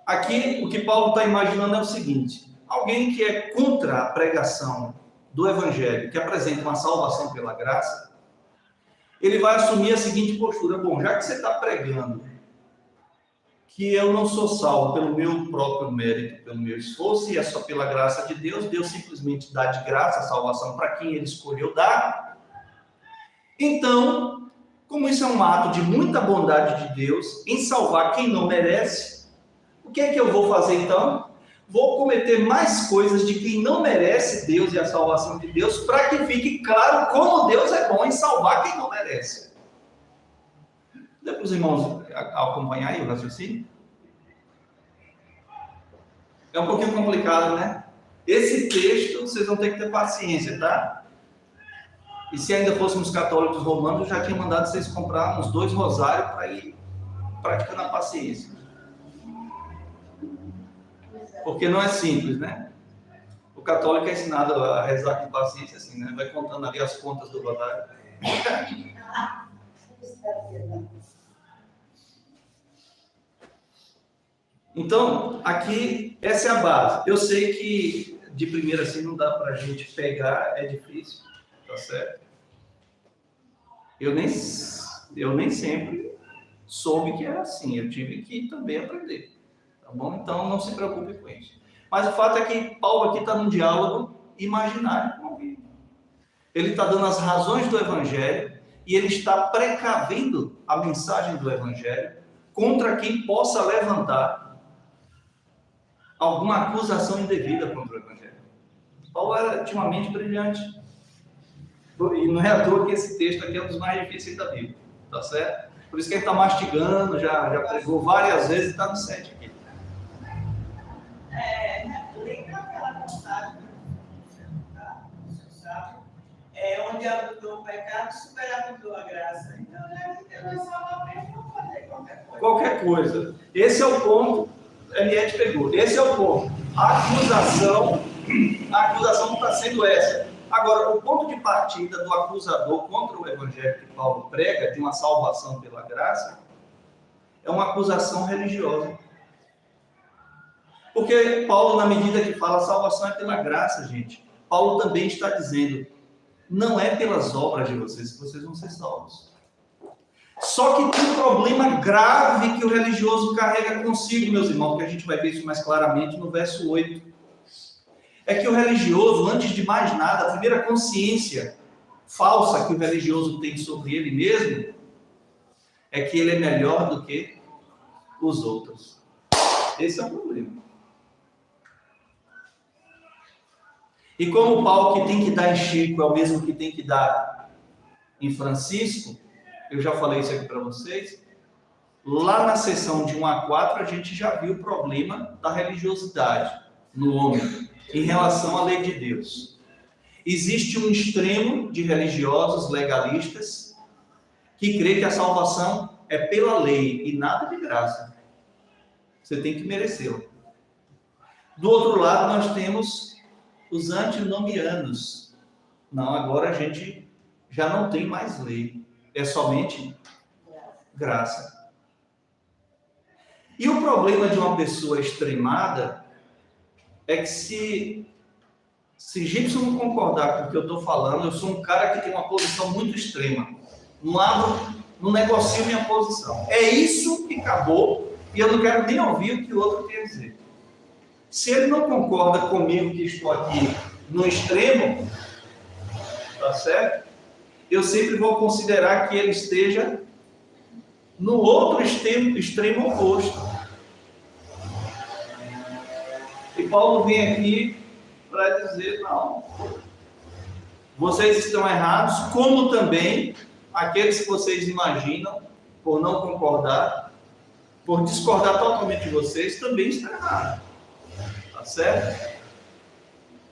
aqui o que Paulo está imaginando é o seguinte: alguém que é contra a pregação do Evangelho, que apresenta uma salvação pela graça, ele vai assumir a seguinte postura: bom, já que você está pregando que eu não sou salvo pelo meu próprio mérito, pelo meu esforço, e é só pela graça de Deus, Deus simplesmente dá de graça a salvação para quem ele escolheu dar. Então, como isso é um ato de muita bondade de Deus em salvar quem não merece, o que é que eu vou fazer então? Vou cometer mais coisas de quem não merece Deus e a salvação de Deus, para que fique claro como Deus é bom em salvar quem não merece. Dá para os irmãos acompanhar aí o raciocínio? É um pouquinho complicado, né? Esse texto vocês vão ter que ter paciência, tá? E se ainda fôssemos católicos romanos, eu já tinha mandado vocês comprar uns 2 rosários para ir praticando a paciência. Porque não é simples, né? O católico é ensinado a rezar com paciência assim, né? Vai contando ali as contas do rosário. Então, aqui, essa é a base. Eu sei que de primeira assim não dá para a gente pegar, é difícil, tá certo? Eu nem sempre soube que era assim, eu tive que também aprender, tá bom? Então não se preocupe com isso. Mas o fato é que Paulo aqui está num diálogo imaginário com alguém. Ele está dando as razões do Evangelho e ele está precavendo a mensagem do Evangelho contra quem possa levantar alguma acusação indevida contra o Evangelho. Paulo tinha uma mente brilhante. E não é à toa que esse texto aqui é um dos mais difíceis da Bíblia, tá certo? Por isso que ele está mastigando, já pregou várias vezes e está no 7 aqui. Lembra aquela passagem, você sabe, onde abundou o pecado, superabundou a graça. Então, Deus vai salvar mesmo para fazer qualquer coisa. Qualquer coisa. Esse é o ponto, Eliette pegou. Esse é o ponto. A acusação não está sendo essa. Agora, o ponto de partida do acusador contra o evangelho que Paulo prega, de uma salvação pela graça, é uma acusação religiosa. Porque Paulo, na medida que fala salvação é pela graça, gente, Paulo também está dizendo, não é pelas obras de vocês que vocês vão ser salvos. Só que tem um problema grave que o religioso carrega consigo, meus irmãos, que a gente vai ver isso mais claramente no verso 8. É que o religioso, antes de mais nada, a primeira consciência falsa que o religioso tem sobre ele mesmo é que ele é melhor do que os outros. Esse é o problema. E como o pau que tem que dar em Chico é o mesmo que tem que dar em Francisco, eu já falei isso aqui para vocês, lá na sessão de 1 a 4 a gente já viu o problema da religiosidade no homem em relação à lei de Deus. Existe um extremo de religiosos legalistas que crê que a salvação é pela lei e nada de graça. Você tem que merecê-la. Do outro lado nós temos os antinomianos. Não, agora a gente já não tem mais lei. É somente graça. E o problema de uma pessoa extremada é que se Gibson não concordar com o que eu estou falando, eu sou um cara que tem uma posição muito extrema. Não negocio minha posição. É isso que acabou e eu não quero nem ouvir o que o outro tem a dizer. Se ele não concorda comigo que estou aqui no extremo, tá certo? Eu sempre vou considerar que ele esteja no outro extremo oposto. E Paulo vem aqui para dizer, não, vocês estão errados, como também aqueles que vocês imaginam, por não concordar, por discordar totalmente de vocês, também estão errados. Tá certo?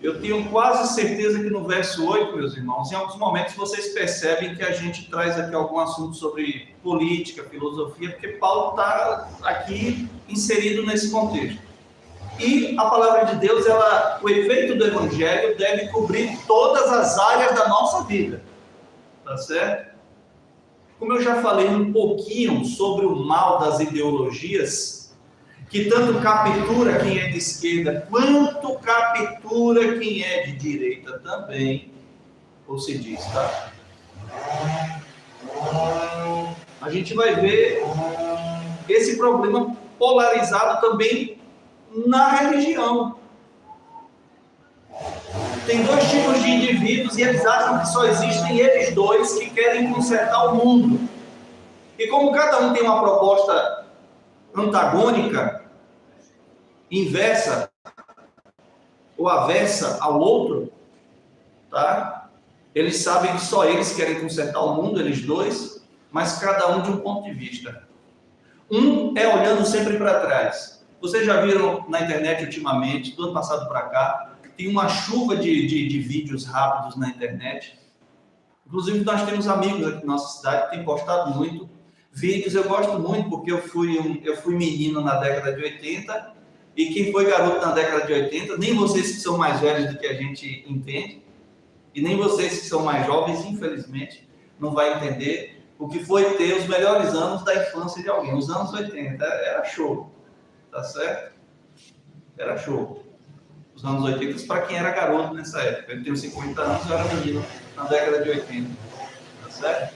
Eu tenho quase certeza que no verso 8, meus irmãos, em alguns momentos vocês percebem que a gente traz aqui algum assunto sobre política, filosofia, porque Paulo está aqui inserido nesse contexto. E a palavra de Deus, o efeito do evangelho deve cobrir todas as áreas da nossa vida. Tá certo? Como eu já falei um pouquinho sobre o mal das ideologias, que tanto captura quem é de esquerda, quanto captura quem é de direita também, ou se diz, tá? A gente vai ver esse problema polarizado também na religião. Tem dois tipos de indivíduos e eles acham que só existem eles dois que querem consertar o mundo. E como cada um tem uma proposta antagônica, inversa ou avessa ao outro, tá? Eles sabem que só eles querem consertar o mundo, eles dois, mas cada um de um ponto de vista. Um é olhando sempre para trás. Vocês já viram na internet ultimamente, do ano passado para cá, tem uma chuva de vídeos rápidos na internet. Inclusive nós temos amigos aqui na nossa cidade que têm postado muito vídeos. Eu gosto muito porque eu fui menino na década de 80 e quem foi garoto na década de 80, nem vocês que são mais velhos do que a gente entende, e nem vocês que são mais jovens, infelizmente, não vai entender o que foi ter os melhores anos da infância de alguém. Os anos 80 era show, tá certo? Era show. Os anos 80, para quem era garoto nessa época. Eu tenho 50 anos, eu era menino na década de 80. Tá certo?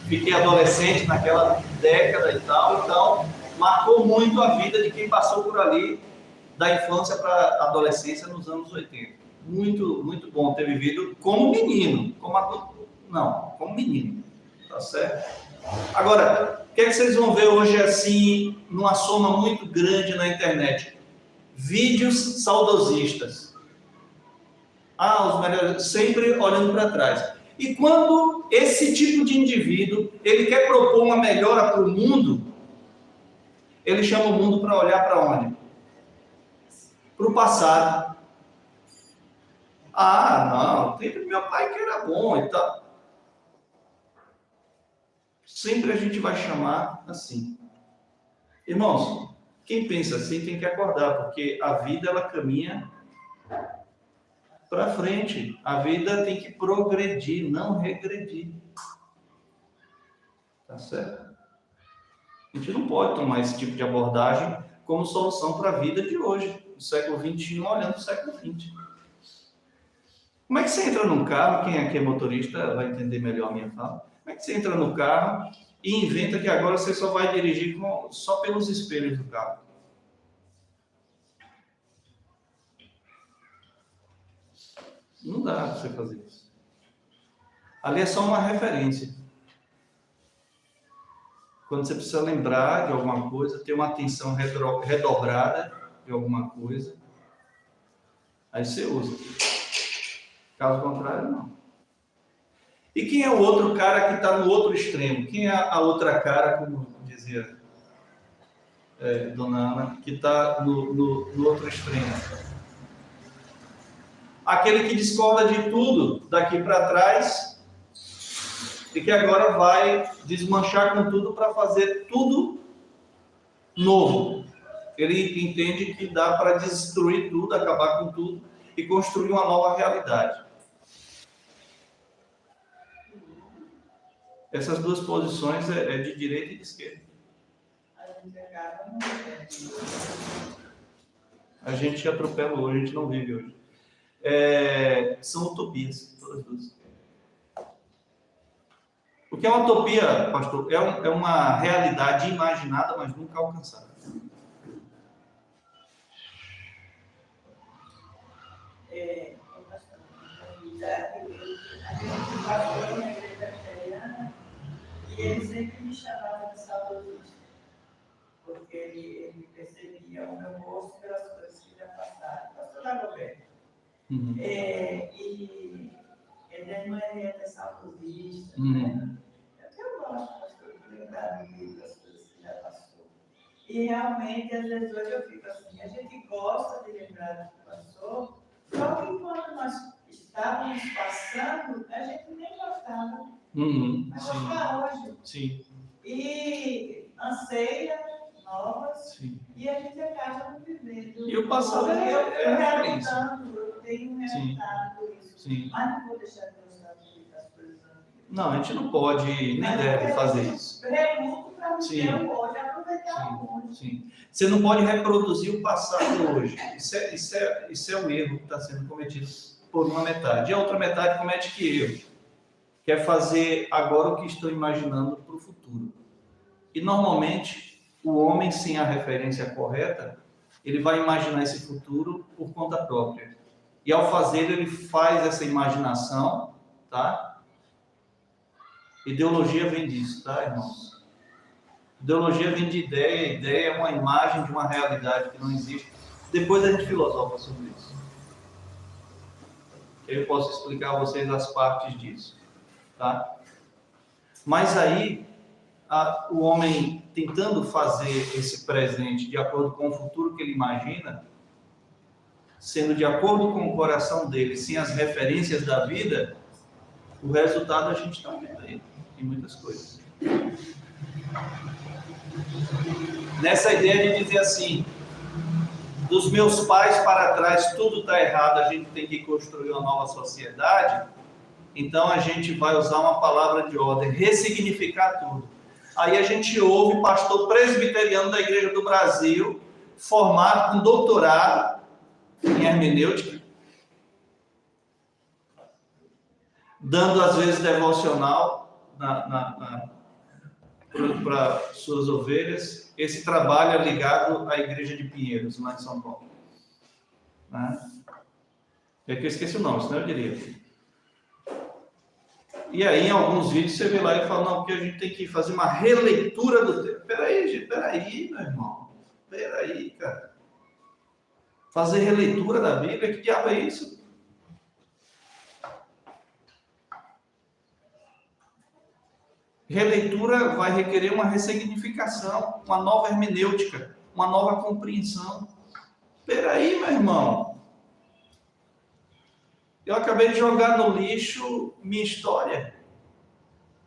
Fiquei adolescente naquela década e tal, então marcou muito a vida de quem passou por ali, da infância para a adolescência nos anos 80. Muito, muito bom ter vivido como menino, como adulto, não, como menino, tá certo? Agora, o que é que vocês vão ver hoje assim, numa soma muito grande na internet? Vídeos saudosistas. Os melhores, sempre olhando para trás. E quando esse tipo de indivíduo, ele quer propor uma melhora para o mundo, ele chama o mundo para olhar para onde? Para o passado. Não, sempre meu pai que era bom e tal. Sempre a gente vai chamar assim. Irmãos, quem pensa assim tem que acordar, porque a vida ela caminha para frente. A vida tem que progredir, não regredir. Tá certo? A gente não pode tomar esse tipo de abordagem como solução para a vida de hoje, do século XXI, olhando o século XX. Como é que você entra num carro, quem aqui é motorista vai entender melhor a minha fala, como é que você entra no carro e inventa que agora você só vai dirigir só pelos espelhos do carro? Não dá para você fazer isso. Ali é só uma referência. Quando você precisa lembrar de alguma coisa, ter uma atenção redobrada de alguma coisa, aí você usa. Caso contrário, não. E quem é o outro cara que está no outro extremo? Quem é a outra cara, como dizia Dona Ana, que está no outro extremo? Aquele que discorda de tudo daqui para trás e que agora vai desmanchar com tudo para fazer tudo novo. Ele entende que dá para destruir tudo, acabar com tudo e construir uma nova realidade. Essas duas posições é de direita e de esquerda. A gente atropela hoje, a gente não vive hoje. São utopias, todas duas. O que é uma utopia, pastor? É uma realidade imaginada, mas nunca alcançada. E ele sempre me chamava de saudosista, porque ele percebia o meu gosto pelas coisas que já passaram. Pastor Dagoberto. Uhum. E ele não é saudosista. Eu gosto, pastor, de lembrar das coisas que já passou. E realmente, às vezes, hoje eu fico assim, a gente gosta de lembrar do que passou, só que quando nós estávamos passando, a gente nem gostava. Mas gostar hoje. Sim. E anseia novas. Sim. E a gente acaba não vivendo. E o passado eu referência. Eu tenho relutado por isso. Sim. Mas não vou deixar de gostar das coisas antigas. Não, a gente não pode nem deve fazer isso. Eu reluto para viver o hoje, aproveitar o hoje. Sim. Você não pode reproduzir o passado hoje. Isso é o erro que está sendo cometido por uma metade. E a outra metade comete que erro. Quer fazer agora o que estou imaginando para o futuro. E normalmente, o homem sem a referência correta, ele vai imaginar esse futuro por conta própria. E ao fazer, ele faz essa imaginação, tá? Ideologia vem disso, tá, irmãos? Ideologia vem de ideia, ideia é uma imagem de uma realidade que não existe. Depois a gente filosofa sobre isso. Eu posso explicar a vocês as partes disso. Tá? Mas aí, o homem tentando fazer esse presente de acordo com o futuro que ele imagina, sendo de acordo com o coração dele, sem as referências da vida, o resultado a gente está vendo aí, em muitas coisas. Nessa ideia de dizer assim, dos meus pais para trás tudo está errado, a gente tem que construir uma nova sociedade. Então a gente vai usar uma palavra de ordem, ressignificar tudo. Aí a gente ouve pastor presbiteriano da Igreja do Brasil, formado com doutorado, em hermenêutica, dando às vezes devocional para suas ovelhas. Esse trabalho é ligado à igreja de Pinheiros, lá em São Paulo. Né? É que eu esqueci o nome, senão eu diria. E aí, em alguns vídeos, você vê lá e fala, não, porque a gente tem que fazer uma releitura do texto. Peraí, gente, peraí, meu irmão. Peraí, cara. Fazer releitura da Bíblia, que diabo é isso? Releitura vai requerer uma ressignificação, uma nova hermenêutica, uma nova compreensão. Peraí, meu irmão. Eu acabei de jogar no lixo minha história.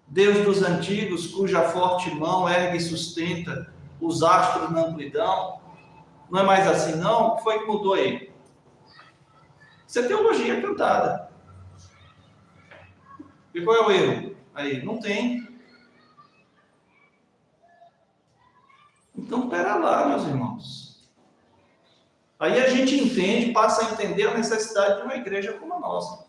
Deus dos antigos, cuja forte mão ergue e sustenta os astros na amplidão. Não é mais assim, não? O que foi que mudou aí? Isso é teologia cantada. E qual é o erro? Aí, não tem. Então, pera lá, meus irmãos. Aí a gente entende, passa a entender a necessidade de uma igreja como a nossa.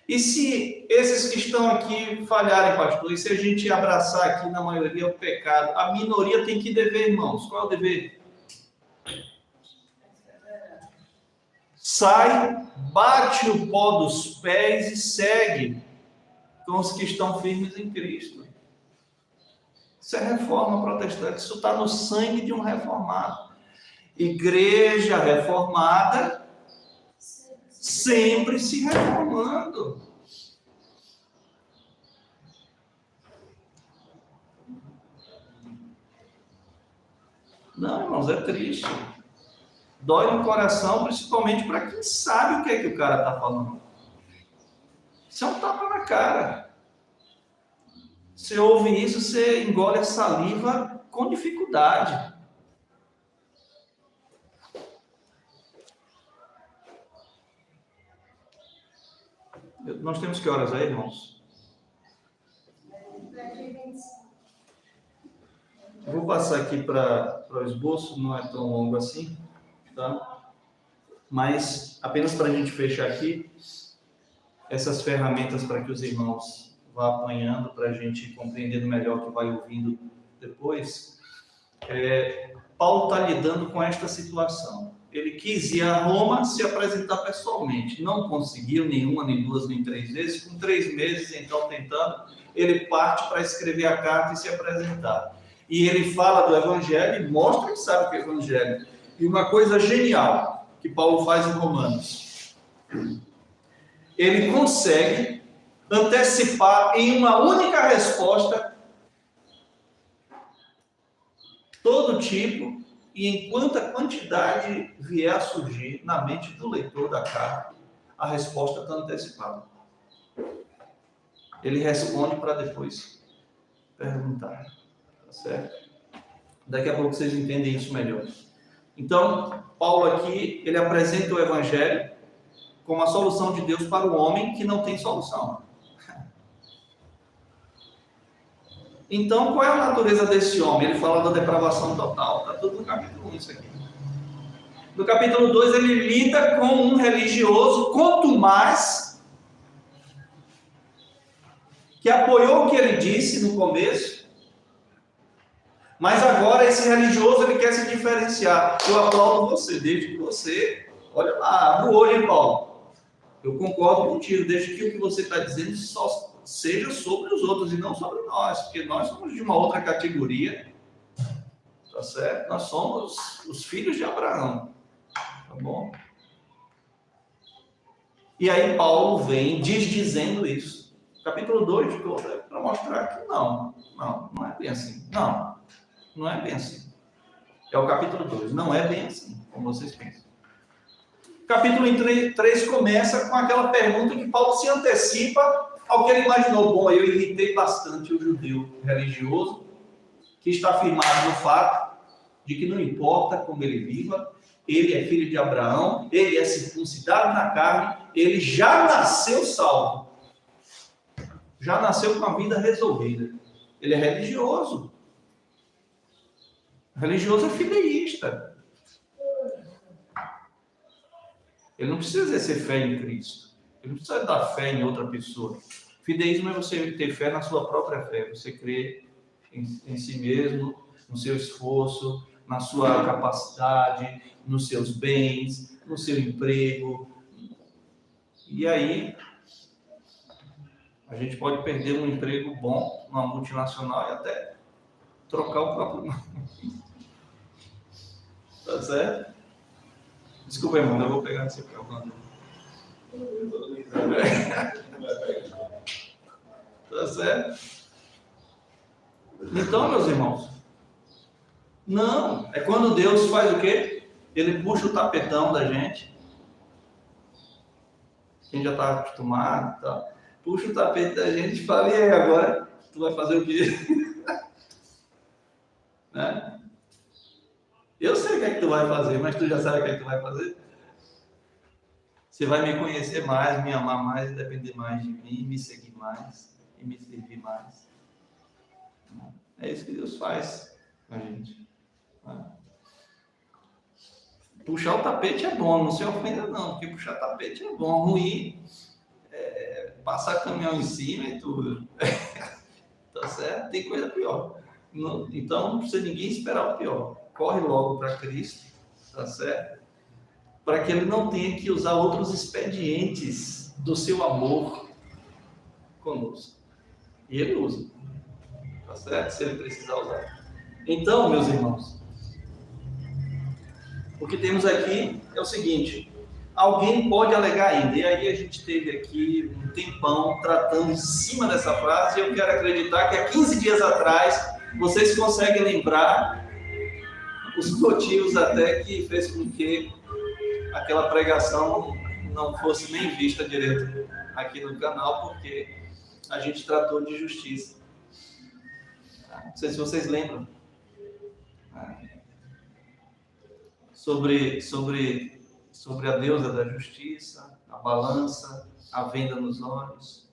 E se esses que estão aqui falharem, pastor, e se a gente abraçar aqui na maioria o pecado, a minoria tem que dever, irmãos. Qual é o dever? Sai, bate o pó dos pés e segue com os que estão firmes em Cristo. Isso é reforma protestante, isso está no sangue de um reformado. Igreja reformada, sempre se reformando. Não, irmãos, é triste. Dói no coração, principalmente para quem sabe o que é que o cara está falando. Isso é um tapa na cara. Você ouve isso, você engole a saliva com dificuldade. Nós temos que horas aí, irmãos? Eu vou passar aqui para o esboço, não é tão longo assim, tá? Mas apenas para a gente fechar aqui, essas ferramentas para que os irmãos vá apanhando para a gente compreender melhor o que vai ouvindo depois. Paulo está lidando com esta situação. Ele quis ir a Roma se apresentar pessoalmente. Não conseguiu nenhuma, nem duas, nem três vezes. Com 3 meses, então, tentando, ele parte para escrever a carta e se apresentar. E ele fala do Evangelho e mostra que sabe o que é o Evangelho. E uma coisa genial que Paulo faz em Romanos. Ele consegue antecipar em uma única resposta todo tipo e em quanta quantidade vier a surgir na mente do leitor da carta, a resposta está antecipada. Ele responde para depois perguntar, tá certo? Daqui a pouco vocês entendem isso melhor. Então, Paulo aqui, ele apresenta o Evangelho como a solução de Deus para o homem que não tem solução. Então, qual é a natureza desse homem? Ele fala da depravação total. Está tudo no capítulo 1 isso aqui. No capítulo 2, ele lida com um religioso contumaz, que apoiou o que ele disse no começo, mas agora esse religioso ele quer se diferenciar. Eu aplaudo você, desde que você... Olha lá, abre o olho, hein, Paulo? Eu concordo contigo, desde que o que você está dizendo só seja sobre os outros e não sobre nós, porque nós somos de uma outra categoria, tá certo? Nós somos os filhos de Abraão, tá bom? E aí Paulo vem dizendo isso. Capítulo 2 de todo é para mostrar que não é bem assim. Não é bem assim. É o capítulo 2, não é bem assim, como vocês pensam. Capítulo 3 começa com aquela pergunta que Paulo se antecipa ao que ele imaginou. Bom, eu irritei bastante o judeu religioso, que está firmado no fato de que não importa como ele viva, ele é filho de Abraão, ele é circuncidado na carne, ele já nasceu salvo. Já nasceu com a vida resolvida. Ele é religioso. Religioso é fideísta. Ele não precisa exercer fé em Cristo. Ele não precisa dar fé em outra pessoa. Fideísmo é você ter fé na sua própria fé. Você crer em si mesmo, no seu esforço, na sua capacidade, nos seus bens, no seu emprego. E aí, a gente pode perder um emprego bom numa multinacional e até trocar o próprio nome. Tá certo? Desculpa, irmão, eu vou pegar esse problema. Tá certo? Então, meus irmãos, não, é quando Deus faz o quê? Ele puxa o tapetão da gente. Quem já está acostumado, tá? Puxa o tapete da gente e fala, e aí, agora tu vai fazer o quê? Né? Eu sei o que é que tu vai fazer, mas tu já sabe o que é que tu vai fazer? Você vai me conhecer mais, me amar mais, depender mais de mim, me seguir mais e me servir mais. É isso que Deus faz com a gente. Puxar o tapete é bom, não se ofenda não, porque puxar tapete é bom, ruim, passar caminhão em cima e tudo. Tá certo? Tem coisa pior. Então não precisa ninguém esperar o pior. Corre logo para Cristo, tá certo? Para que ele não tenha que usar outros expedientes do seu amor conosco. E ele usa, tá certo? Se ele precisar usar. Então, meus irmãos, o que temos aqui é o seguinte: alguém pode alegar ainda, e aí a gente teve aqui um tempão tratando em cima dessa frase, e eu quero acreditar que há 15 dias atrás vocês conseguem lembrar os motivos até que fez com que aquela pregação não fosse nem vista direito aqui no canal, porque a gente tratou de justiça. Não sei se vocês lembram. Sobre a deusa da justiça, a balança, a venda nos olhos.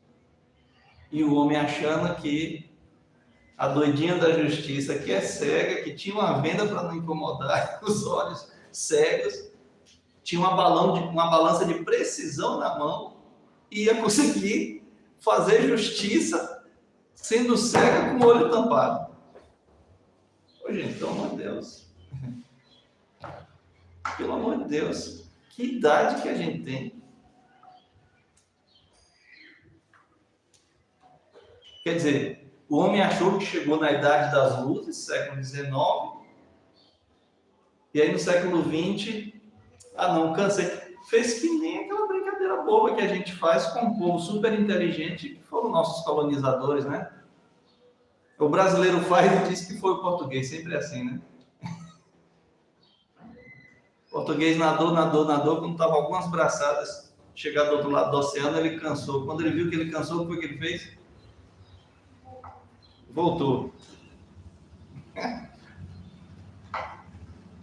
E o homem achando que a doidinha da justiça, que é cega, que tinha uma venda para não incomodar os olhos cegos, tinha uma balança de precisão na mão e ia conseguir fazer justiça sendo cega com o olho tampado. Ô, gente, pelo amor de Deus. Pelo amor de Deus, que idade que a gente tem? Quer dizer, o homem achou que chegou na idade das luzes, século XIX, e aí no século XX, não, cansei. Fez que nem aquela brincadeira boba que a gente faz com um povo super inteligente, que foram nossos colonizadores, né? O brasileiro faz e diz que foi o português, sempre é assim, né? O português nadou, quando estava algumas braçadas, chegar do outro lado do oceano, ele cansou. Quando ele viu que ele cansou, o que ele fez? Voltou.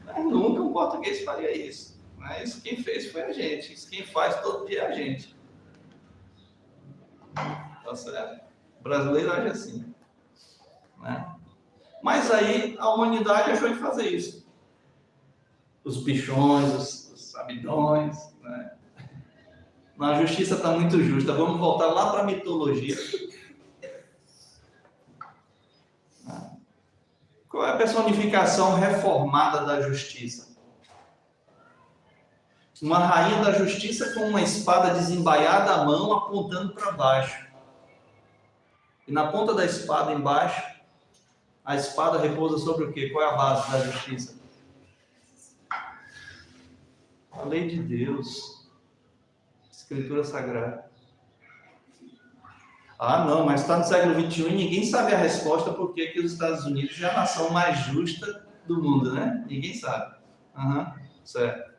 Mas nunca um português faria isso. Mas isso quem fez foi a gente. Isso quem faz todo dia é a gente. Tá certo? O brasileiro age assim. Né? Mas aí a humanidade achou de fazer isso. Os bichões, os sabidões, né? A justiça está muito justa. Vamos voltar lá para a mitologia. Qual é a personificação reformada da justiça? Uma rainha da justiça com uma espada desembaiada à mão, apontando para baixo. E na ponta da espada embaixo, a espada repousa sobre o quê? Qual é a base da justiça? A lei de Deus, Escritura Sagrada. Não, mas está no século XXI e ninguém sabe a resposta porque que os Estados Unidos é a nação mais justa do mundo, né? Ninguém sabe. Certo.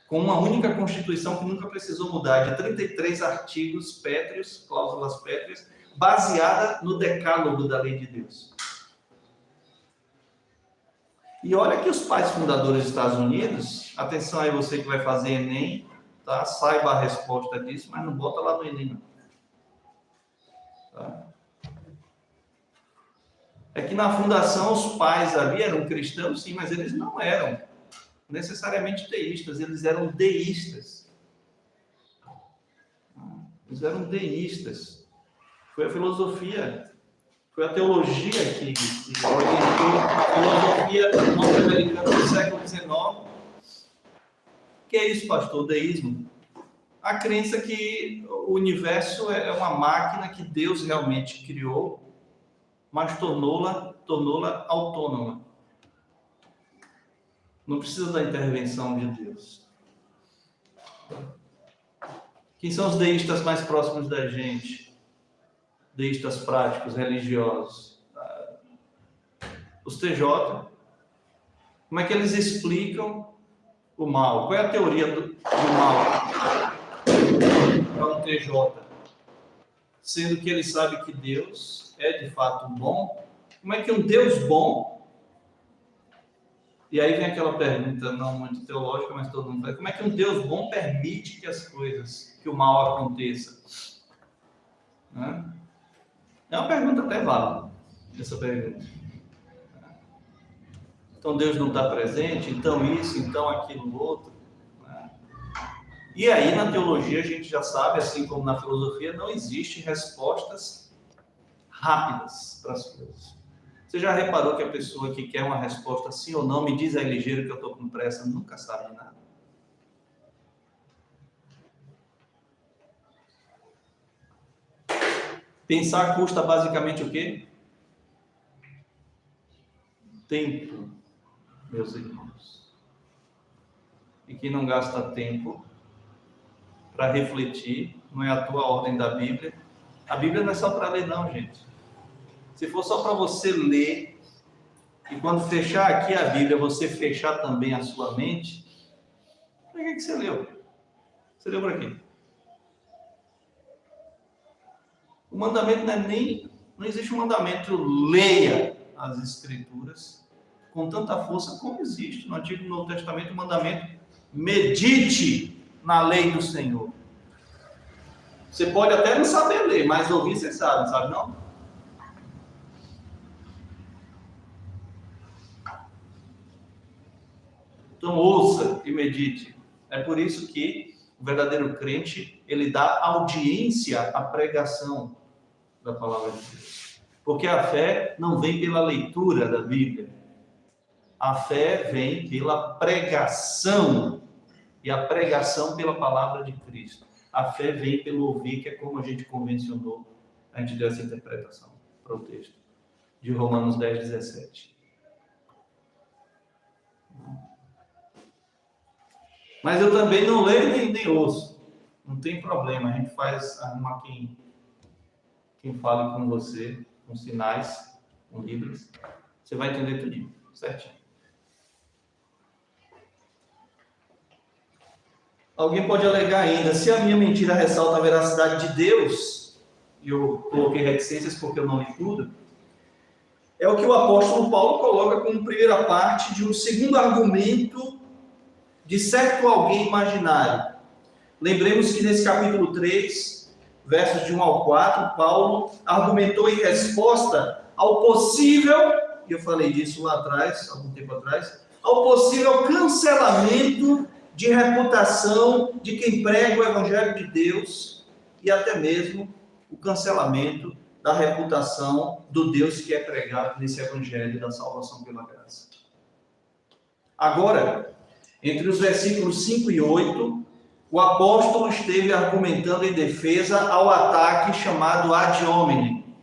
Com uma única Constituição que nunca precisou mudar, de 33 artigos pétreos, cláusulas pétreas, baseada no decálogo da lei de Deus. E olha que os pais fundadores dos Estados Unidos, atenção aí você que vai fazer Enem, tá? Saiba a resposta disso, mas não bota lá no Enem, não. Tá? É que na fundação os pais ali eram cristãos, sim, mas eles não eram necessariamente teístas, eles eram deístas. Eles eram deístas. Foi a filosofia, foi a teologia que orientou a filosofia norte-americana do século XIX. Que é isso, pastor? O deísmo. A crença que o universo é uma máquina que Deus realmente criou, mas tornou-la autônoma. Não precisa da intervenção de Deus. Quem são os deístas mais próximos da gente? Deístas práticos, religiosos. Os TJ. Como é que eles explicam o mal? Qual é a teoria do mal para um TJ? Sendo que ele sabe que Deus é de fato bom, como é que um Deus bom... E aí vem aquela pergunta, não muito teológica, mas todo mundo faz. Como é que um Deus bom permite que as coisas, que o mal aconteça? Né? É uma pergunta até válida, essa pergunta. Então Deus não está presente, então isso, então aquilo, outro. Né? E aí na teologia a gente já sabe, assim como na filosofia, não existe respostas rápidas para as coisas. Você já reparou que a pessoa que quer uma resposta sim ou não, me diz aí ligeiro que eu estou com pressa, nunca sabe nada. Pensar custa basicamente o quê? Tempo, meus irmãos. E quem não gasta tempo para refletir, não é a tua ordem da Bíblia. A Bíblia não é só para ler não, gente. Se for só para você ler, e quando fechar aqui a Bíblia, você fechar também a sua mente, para que você leu? Você leu para quê? O mandamento não é nem... Não existe um mandamento, leia as Escrituras com tanta força como existe no Antigo e no Novo Testamento o mandamento, medite na lei do Senhor. Você pode até não saber ler, mas ouvir você sabe não? Então ouça e medite. É por isso que o verdadeiro crente, ele dá audiência à pregação da palavra de Deus. Porque a fé não vem pela leitura da Bíblia. A fé vem pela pregação. E a pregação pela palavra de Cristo. A fé vem pelo ouvir, que é como a gente convencionou. A gente deu essa interpretação para o texto de Romanos 10, 17. Mas eu também não leio nem ouço. Não tem problema. A gente arruma quem fale com você, com sinais, com libras. Você vai entender tudinho, certinho. Alguém pode alegar ainda, se a minha mentira ressalta a veracidade de Deus, e eu coloquei reticências porque eu não li tudo, é o que o apóstolo Paulo coloca como primeira parte de um segundo argumento de certo alguém imaginário. Lembremos que nesse capítulo 3, versos de 1 ao 4, Paulo argumentou em resposta ao possível, e eu falei disso lá atrás, algum tempo atrás, ao possível cancelamento de reputação de quem prega o Evangelho de Deus e até mesmo o cancelamento da reputação do Deus que é pregado nesse Evangelho da salvação pela graça. Agora, entre os versículos 5 e 8, o apóstolo esteve argumentando em defesa ao ataque chamado ad hominem.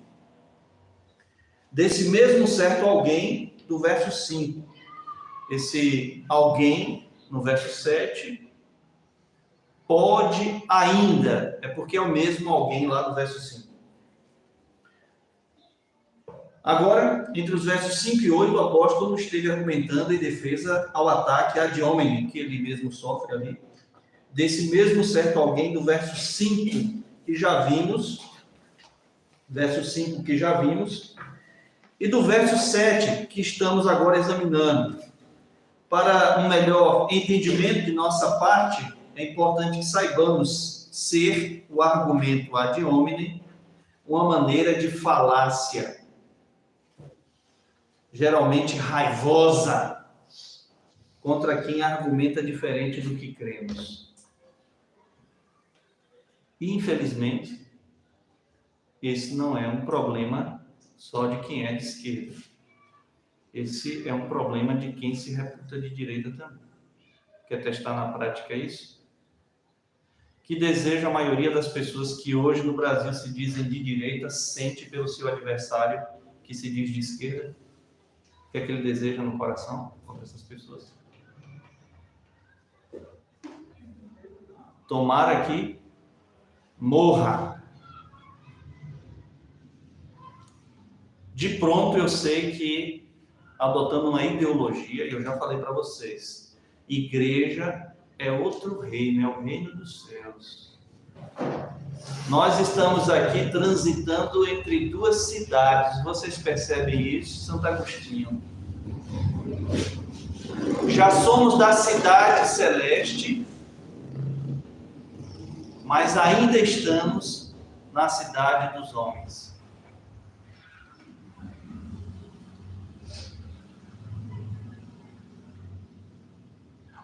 Desse mesmo certo alguém, do verso 5. Esse alguém, no verso 7, pode ainda, é porque é o mesmo alguém lá no verso 5. Agora, entre os versos 5 e 8, o apóstolo esteve argumentando em defesa ao ataque ad hominem, que ele mesmo sofre ali, desse mesmo certo alguém do verso 5, que já vimos, e do verso 7, que estamos agora examinando. Para um melhor entendimento de nossa parte, é importante que saibamos ser o argumento ad hominem uma maneira de falácia, geralmente raivosa, contra quem argumenta diferente do que cremos. E, infelizmente, esse não é um problema só de quem é de esquerda. Esse é um problema de quem se reputa de direita também. Quer testar na prática isso? Que desejo a maioria das pessoas que hoje no Brasil se dizem de direita sente pelo seu adversário que se diz de esquerda? O que é que ele deseja no coração contra essas pessoas? Tomara que morra. De pronto eu sei que, adotando uma ideologia, eu já falei para vocês, igreja é outro reino, é o reino dos céus. Nós estamos aqui transitando entre duas cidades, vocês percebem isso? Santo Agostinho. Já somos da cidade celeste, mas ainda estamos na cidade dos homens.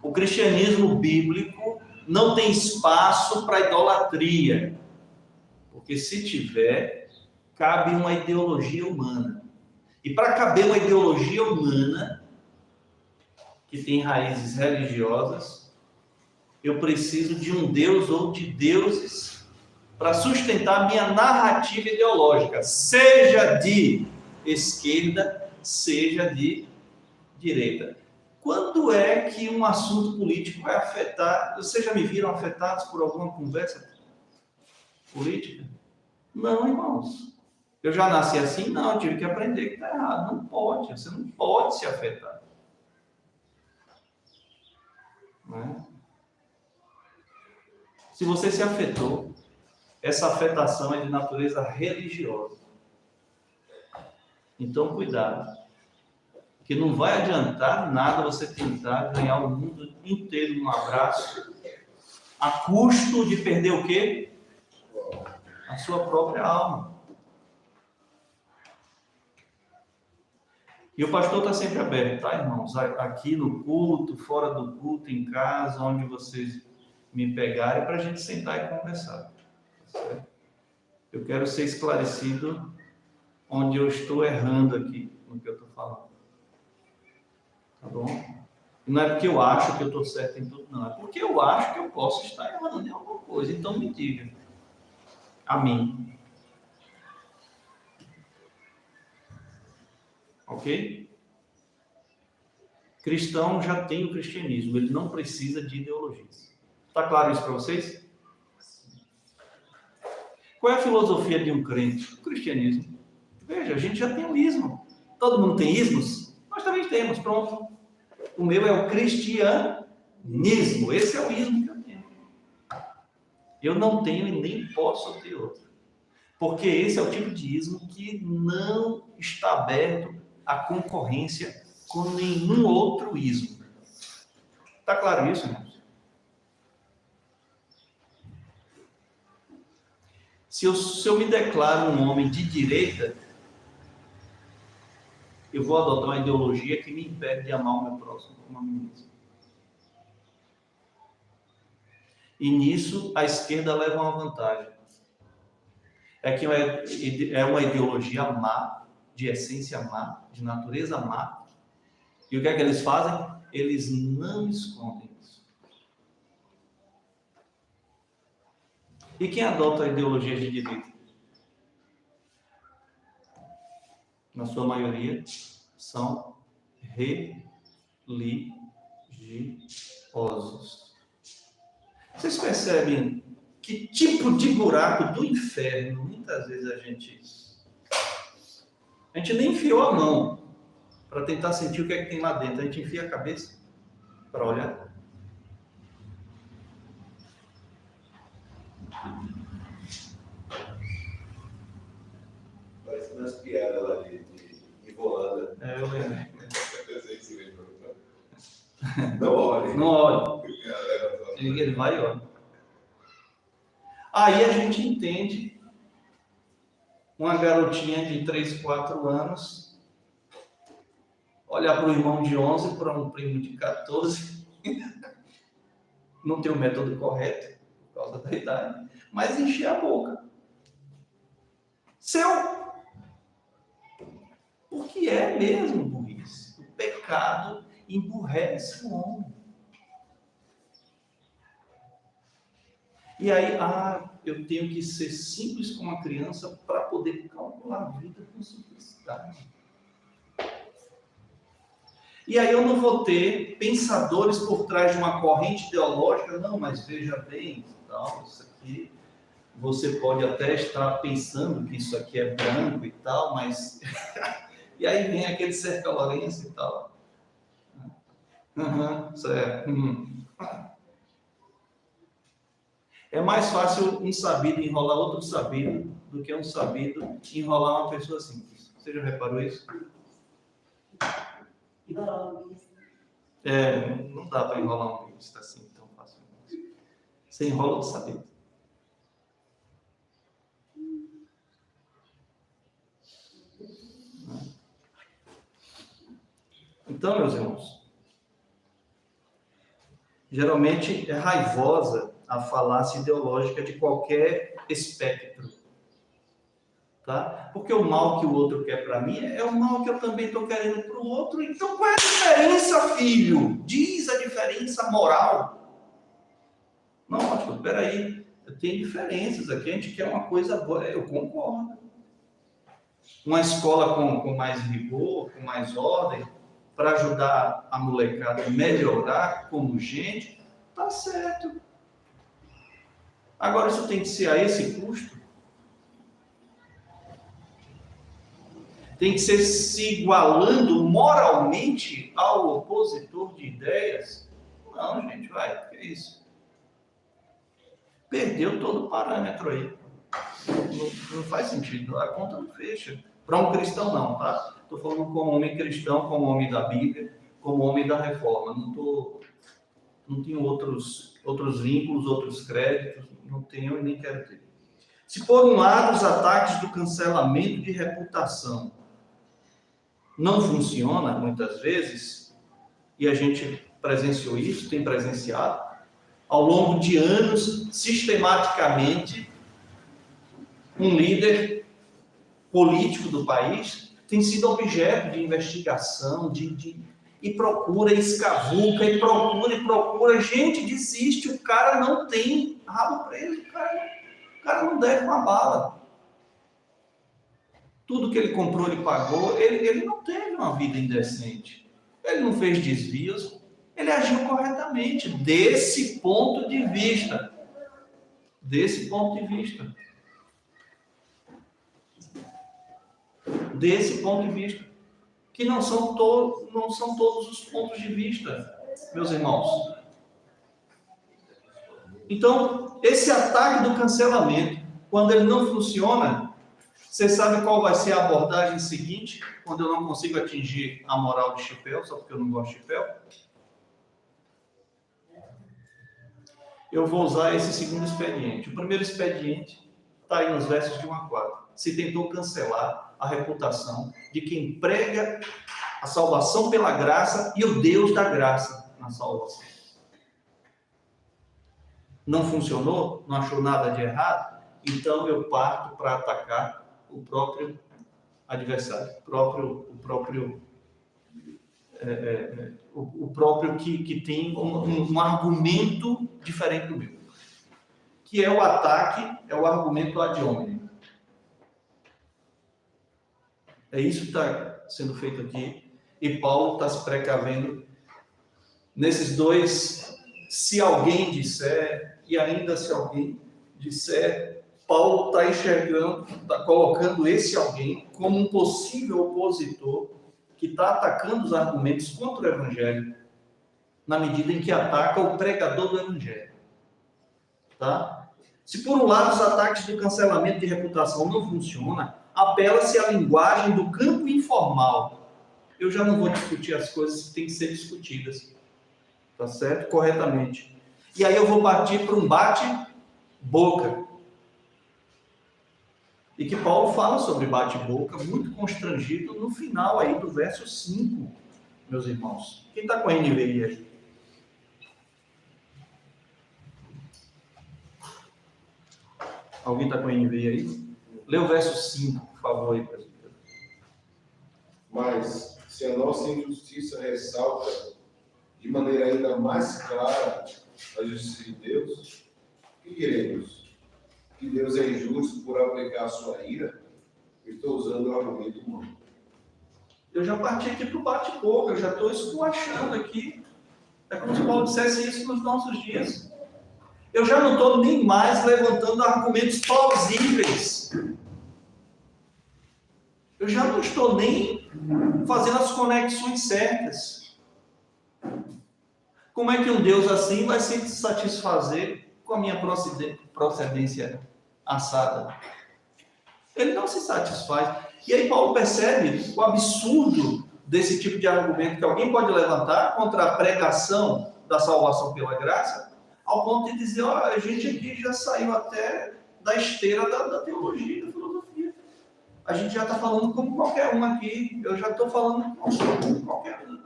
O cristianismo bíblico não tem espaço para idolatria, porque se tiver, cabe uma ideologia humana. E para caber uma ideologia humana, que tem raízes religiosas, eu preciso de um Deus ou de deuses para sustentar minha narrativa ideológica, seja de esquerda, seja de direita. Quando é que um assunto político vai afetar? Vocês já me viram afetados por alguma conversa política? Não, irmãos. Eu já nasci assim? Não, eu tive que aprender que está errado. Não pode, você não pode se afetar. Não é? Se você se afetou, essa afetação é de natureza religiosa. Então, cuidado. Que não vai adiantar nada você tentar ganhar o mundo inteiro num abraço, a custo de perder o quê? A sua própria alma. E o pastor está sempre aberto, tá, irmãos? Aqui no culto, fora do culto, em casa, onde vocês me pegarem, para a gente sentar e conversar. Certo? Eu quero ser esclarecido onde eu estou errando aqui, no que eu estou falando. Tá bom? Não é porque eu acho que eu estou certo em tudo, não. É porque eu acho que eu posso estar errando em alguma coisa. Então me diga. Amém. Ok? Cristão já tem o cristianismo. Ele não precisa de ideologias. Está claro isso para vocês? Qual é a filosofia de um crente? O cristianismo. Veja, a gente já tem o ismo. Todo mundo tem ismos? Nós também temos, pronto. O meu é o cristianismo. Esse é o ismo que eu tenho. Eu não tenho e nem posso ter outro. Porque esse é o tipo de ismo que não está aberto à concorrência com nenhum outro ismo. Está claro isso, irmãos? Se eu me declaro um homem de direita, eu vou adotar uma ideologia que me impede de amar o meu próximo como a mim mesmo. E nisso a esquerda leva uma vantagem. É que é uma ideologia má, de essência má, de natureza má. E o que é que eles fazem? Eles não escondem isso. E quem adota a ideologia de direita? Na sua maioria, são religiosos. Vocês percebem que tipo de buraco do inferno muitas vezes a gente nem enfiou a mão para tentar sentir o que é que tem lá dentro. A gente enfia a cabeça para olhar. Parece umas piadas lá de Volanda. Eu lembro. Não olhe. Não olha. Ele vai e olha. Aí a gente entende uma garotinha de 3, 4 anos olhar para o irmão de 11, para um primo de 14, não tem o método correto, por causa da idade, mas encher a boca. Seu! Porque é mesmo burrice. O pecado emburrece o homem. E aí, eu tenho que ser simples como uma criança para poder calcular a vida com simplicidade. E aí eu não vou ter pensadores por trás de uma corrente ideológica, não, mas veja bem, tal, isso aqui, você pode até estar pensando que isso aqui é branco e tal, mas... e aí vem aquele cerca-lourenço e tal. Certo. É mais fácil um sabido enrolar outro sabido do que um sabido enrolar uma pessoa simples. Você já reparou isso? Não dá para enrolar um bíblico assim tão facilmente. Você enrola o sabido. Então, meus irmãos, geralmente é raivosa a falácia ideológica de qualquer espectro, tá? Porque o mal que o outro quer para mim é o mal que eu também estou querendo para o outro. Então, qual é a diferença, filho? Diz a diferença moral. Não, pastor, peraí, tem diferenças aqui, a gente quer uma coisa boa, eu concordo. Uma escola com mais rigor, com mais ordem, para ajudar a molecada a melhorar como gente, tá certo. Agora, isso tem que ser a esse custo? Tem que ser se igualando moralmente ao opositor de ideias? Não, gente, vai, que é isso? Perdeu todo o parâmetro aí. Não faz sentido, a conta não fecha. Para um cristão não, tá? Estou falando como homem cristão, como homem da Bíblia, como homem da reforma. Não tenho outros vínculos, outros créditos, não tenho e nem quero ter. Se por um lado os ataques do cancelamento de reputação não funciona muitas vezes, e a gente presenciou isso, tem presenciado, ao longo de anos, sistematicamente, um líder político do país tem sido objeto de investigação, e procura, escavuca, e procura, gente desiste, o cara não tem rabo preso, o cara não deve uma bala. Tudo que ele comprou, ele pagou, ele não teve uma vida indecente, ele não fez desvios, ele agiu corretamente, desse ponto de vista. Desse ponto de vista, que não são todos os pontos de vista, meus irmãos. Então, esse ataque do cancelamento, quando ele não funciona, você sabe qual vai ser a abordagem seguinte, quando eu não consigo atingir a moral de chipéu, só porque eu não gosto de chipéu? Eu vou usar esse segundo expediente. O primeiro expediente está aí nos versos de 1 a 4. Se tentou cancelar a reputação de quem prega a salvação pela graça e o Deus da graça na salvação. Não funcionou? Não achou nada de errado? Então eu parto para atacar o próprio adversário, o próprio que tem um argumento diferente do meu, que é o ataque, é o argumento ad hominem. É isso que está sendo feito aqui, e Paulo está se precavendo nesses dois, se alguém disser, e ainda se alguém disser, Paulo está enxergando, está colocando esse alguém como um possível opositor que está atacando os argumentos contra o Evangelho, na medida em que ataca o pregador do Evangelho. Tá? Se por um lado os ataques do cancelamento de reputação não funcionam, apela-se à linguagem do campo informal. Eu já não vou discutir as coisas que têm que ser discutidas, tá certo? Corretamente. E aí eu vou partir para um bate-boca. E que Paulo fala sobre bate-boca, muito constrangido, no final aí do verso 5. meus irmãos? Quem está com a NVI aí? Alguém está com a NVI aí? Lê o verso 5, por favor, aí, presbítero. Mas, se a nossa injustiça ressalta de maneira ainda mais clara a justiça de Deus, o que diremos? Que Deus é injusto por aplicar a sua ira? Eu estou usando o argumento humano. Eu já parti aqui para o bate-boca, eu já estou esculachando aqui. É como se Paulo dissesse isso nos nossos dias. Eu já não estou nem mais levantando argumentos plausíveis. Eu já não estou nem fazendo as conexões certas. Como é que um Deus assim vai se satisfazer com a minha procedência assada? Ele não se satisfaz. E aí Paulo percebe o absurdo desse tipo de argumento que alguém pode levantar contra a pregação da salvação pela graça, ao ponto de dizer, ó, a gente aqui já saiu até da esteira da teologia, da filosofia. A gente já está falando como qualquer um aqui. Eu já estou falando como qualquer um.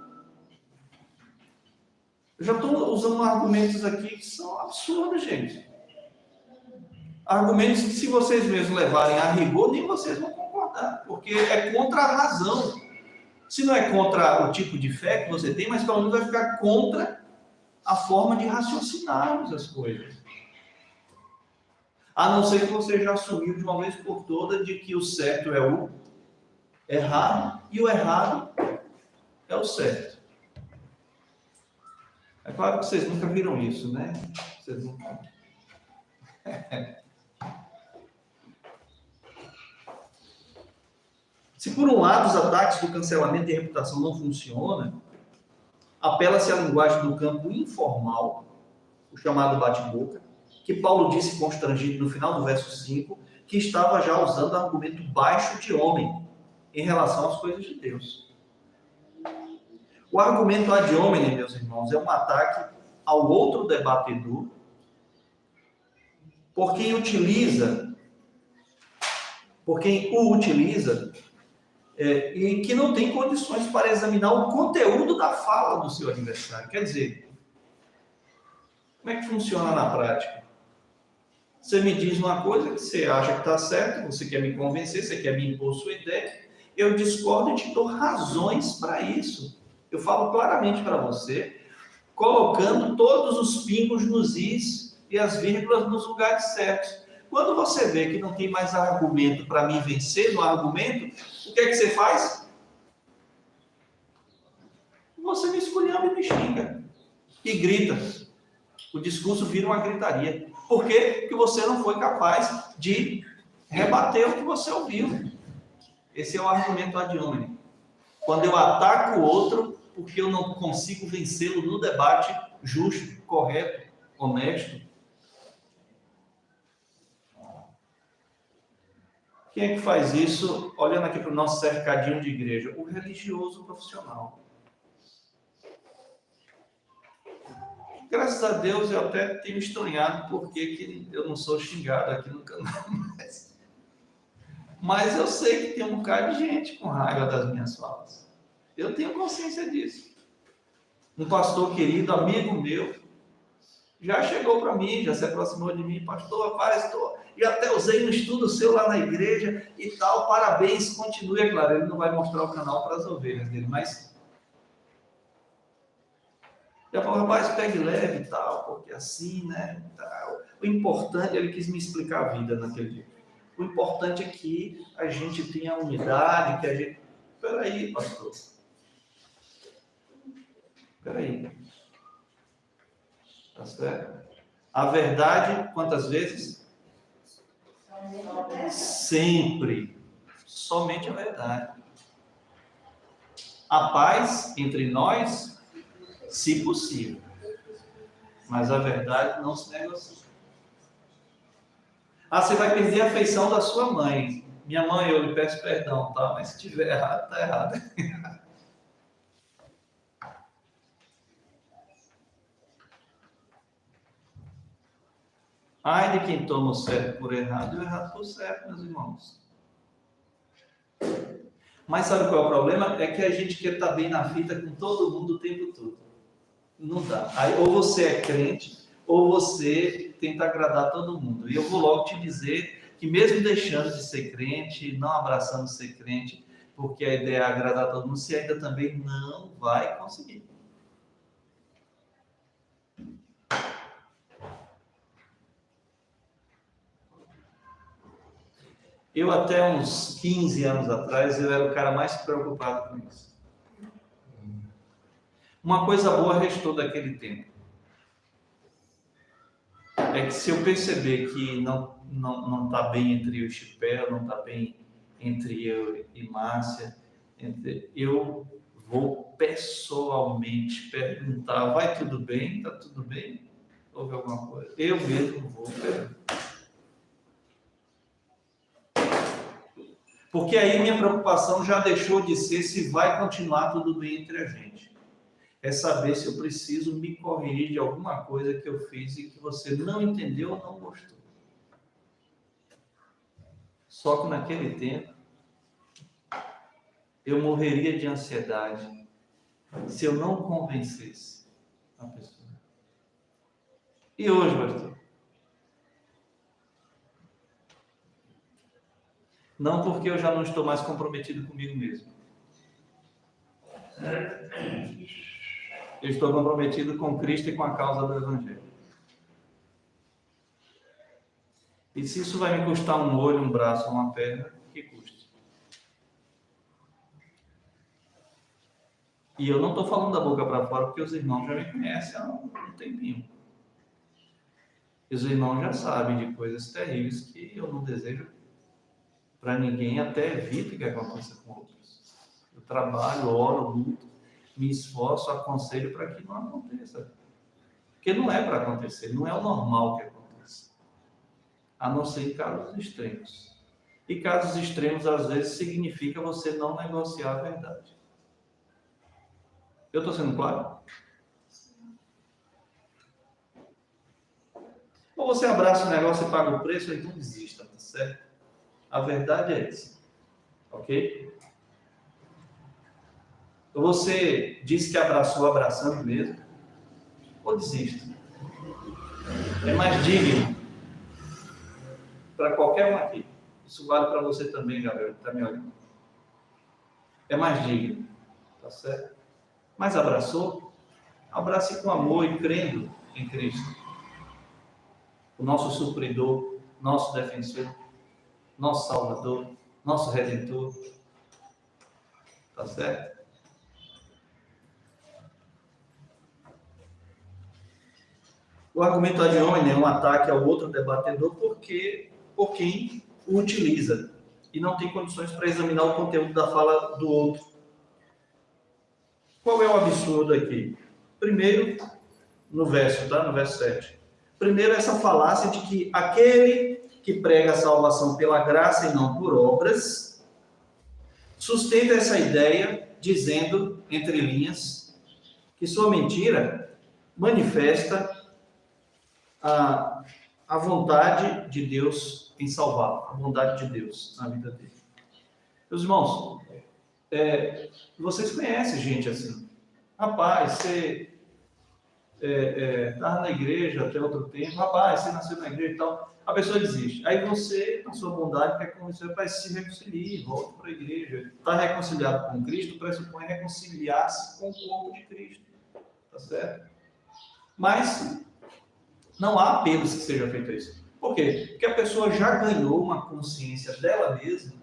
Eu já estou usando argumentos aqui que são absurdos, gente. Argumentos que, se vocês mesmos levarem a rigor, nem vocês vão concordar, porque é contra a razão. Se não é contra o tipo de fé que você tem, mas pelo menos vai ficar contra a forma de raciocinarmos as coisas. A não ser que você já assumiu de uma vez por todas de que o certo é o errado e o errado é o certo. É claro que vocês nunca viram isso, né? Vocês nunca... Se por um lado os ataques do cancelamento e reputação não funcionam, apela-se à linguagem do campo informal, o chamado bate-boca, que Paulo disse constrangido no final do verso 5, que estava já usando argumento baixo de homem em relação às coisas de Deus. O argumento ad hominem, meus irmãos, é um ataque ao outro debatedor, por quem o utiliza, e que não tem condições para examinar o conteúdo da fala do seu adversário. Quer dizer, como é que funciona na prática? Você me diz uma coisa que você acha que está certo, você quer me convencer, você quer me impor sua ideia, eu discordo e te dou razões para isso. Eu falo claramente para você, colocando todos os pingos nos is e as vírgulas nos lugares certos. Quando você vê que não tem mais argumento para me vencer no argumento, o que é que você faz? Você me esculhamba e me xinga. E grita. O discurso vira uma gritaria. Por quê? Porque você não foi capaz de rebater o que você ouviu. Esse é o argumento ad hominem. Quando eu ataco o outro, porque eu não consigo vencê-lo no debate justo, correto, honesto. Quem é que faz isso? Olhando aqui para o nosso cercadinho de igreja. O religioso profissional. Graças a Deus eu até tenho estranhado porque que eu não sou xingado aqui no canal. Mas eu sei que tem um bocado de gente com raiva das minhas falas. Eu tenho consciência disso. Um pastor querido, amigo meu, já chegou para mim, já se aproximou de mim, pastor, e até usei um estudo seu lá na igreja e tal, parabéns, continue, é claro, ele não vai mostrar o canal para as ovelhas dele, mas já falou, rapaz, pegue leve e tal, porque assim, né, tal. O importante, ele quis me explicar a vida naquele dia, o importante é que a gente tenha unidade, que a gente, peraí, pastor, peraí, tá certo? A verdade, quantas vezes? Sempre. Somente a verdade. A paz entre nós, se possível. Mas a verdade não se negocia. Ah, você vai perder a afeição da sua mãe. Minha mãe, eu lhe peço perdão, tá? Mas se estiver errado, tá errado. Ai de quem toma o certo por errado e o errado por certo, meus irmãos. Mas sabe qual é o problema? É que a gente quer estar bem na fita com todo mundo o tempo todo. Não dá. Aí, ou você é crente, ou você tenta agradar todo mundo. E eu vou logo te dizer que mesmo deixando de ser crente, não abraçando ser crente, porque a ideia é agradar todo mundo, você ainda também não vai conseguir. Eu até uns 15 anos atrás, eu era o cara mais preocupado com isso. Uma coisa boa restou daquele tempo. É que se eu perceber que não está bem entre eu e Chipé, não está bem entre eu e Márcia, eu vou pessoalmente perguntar, vai tudo bem? Está tudo bem? Houve alguma coisa? Eu mesmo vou perguntar. Porque aí minha preocupação já deixou de ser se vai continuar tudo bem entre a gente. É saber se eu preciso me corrigir de alguma coisa que eu fiz e que você não entendeu ou não gostou. Só que naquele tempo, eu morreria de ansiedade se eu não convencesse a pessoa. E hoje, pastor? Não porque eu já não estou mais comprometido comigo mesmo. Eu estou comprometido com Cristo e com a causa do Evangelho. E se isso vai me custar um olho, um braço, uma perna, que custe. E eu não estou falando da boca para fora, porque os irmãos já me conhecem há um tempinho. E os irmãos já sabem de coisas terríveis que eu não desejo para ninguém, até evito que aconteça com outros. Eu trabalho, oro, luto, me esforço, aconselho para que não aconteça. Porque não é para acontecer, não é o normal que aconteça. A não ser em casos extremos. E casos extremos, às vezes, significa você não negociar a verdade. Eu estou sendo claro? Ou você abraça o negócio e paga o preço, ou então desista, tá certo? A verdade é essa. Ok? Você disse que abraçou abraçando mesmo, ou desista. É mais digno para qualquer um aqui. Isso vale para você também, Gabriel, que está me olhando. É mais digno, tá certo? Mas abraçou? Abrace com amor e crendo em Cristo. O nosso supridor, nosso defensor, nosso Salvador, nosso Redentor. Tá certo? O argumento ad hominem é um ataque ao outro debatedor por quem o utiliza e não tem condições para examinar o conteúdo da fala do outro. Qual é o absurdo aqui? Primeiro, no verso 7. Primeiro, essa falácia de que aquele que prega a salvação pela graça e não por obras, sustenta essa ideia dizendo, entre linhas, que sua mentira manifesta a vontade de Deus em salvá-lo, a vontade de Deus na vida dele. Meus irmãos, vocês conhecem gente assim. Rapaz, você estava na igreja até outro tempo, rapaz, você nasceu na igreja e tal, a pessoa desiste. Aí você, na sua bondade, quer convencer, rapaz, se reconcilie, volte para a igreja. Está reconciliado com Cristo, pressupõe reconciliar-se com o corpo de Cristo. Tá certo? Mas não há apelos que seja feito isso. Por quê? Porque a pessoa já ganhou uma consciência dela mesma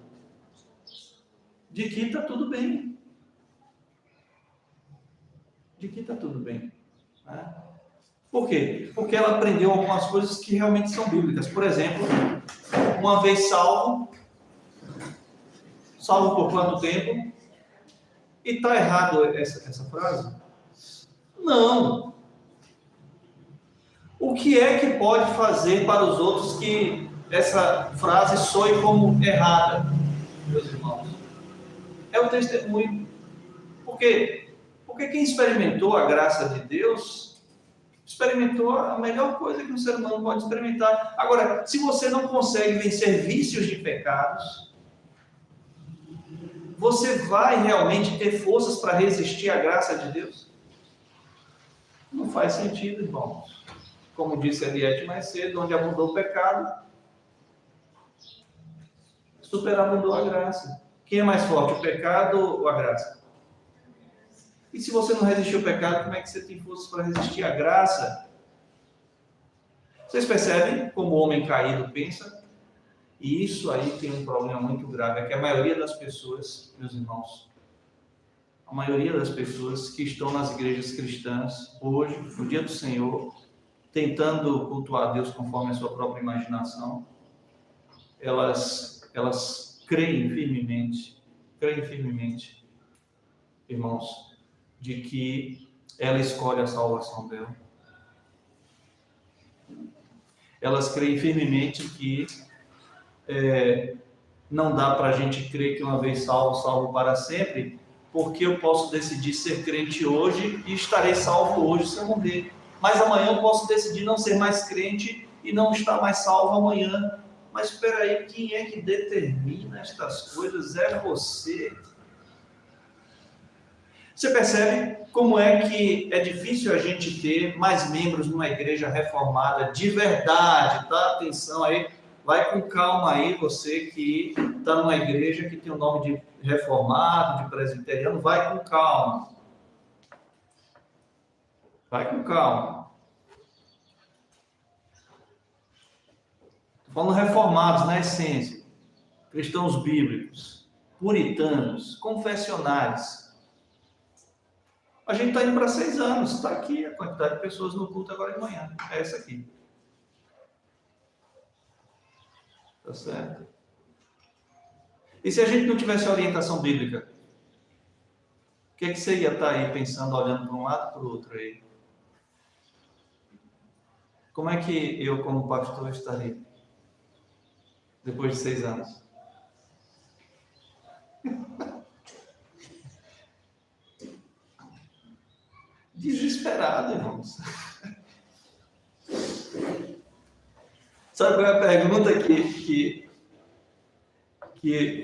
de que está tudo bem. De que está tudo bem. Né? Por quê? Porque ela aprendeu algumas coisas que realmente são bíblicas. Por exemplo, uma vez salvo por quanto tempo? E está errado essa frase? Não. O que é que pode fazer para os outros que essa frase soe como errada, meus irmãos? É o testemunho. Por quê? Porque quem experimentou a graça de Deus, experimentou a melhor coisa que um ser humano pode experimentar. Agora, se você não consegue vencer vícios de pecados, você vai realmente ter forças para resistir à graça de Deus? Não faz sentido, irmãos. Como disse Eliette mais cedo, onde abundou o pecado, superabundou a graça. Quem é mais forte, o pecado ou a graça? E se você não resistir ao pecado, como é que você tem forças para resistir à graça? Vocês percebem como o homem caído pensa? E isso aí tem um problema muito grave, é que a maioria das pessoas, meus irmãos, a maioria das pessoas que estão nas igrejas cristãs, hoje, no dia do Senhor, tentando cultuar Deus conforme a sua própria imaginação, elas creem firmemente, irmãos, de que ela escolhe a salvação dela. Elas creem firmemente que não dá para a gente crer que uma vez salvo, salvo para sempre, porque eu posso decidir ser crente hoje e estarei salvo hoje se eu morrer. Mas amanhã eu posso decidir não ser mais crente e não estar mais salvo amanhã. Mas espera aí, quem é que determina estas coisas? É você. Você percebe como é que é difícil a gente ter mais membros numa igreja reformada de verdade, tá? Atenção aí, vai com calma aí, você que está numa igreja que tem o nome de reformado, de presbiteriano, vai com calma. Vai com calma. Estou falando reformados na essência, cristãos bíblicos, puritanos, confessionais. A gente está indo para 6 anos, está aqui a quantidade de pessoas no culto agora de manhã, é essa aqui. Tá certo? E se a gente não tivesse orientação bíblica? O que você ia estar aí pensando, olhando para um lado e para o outro aí? Como é que eu, como pastor, estaria? Depois de 6 anos? Desesperado, irmãos. Sabe qual é a pergunta que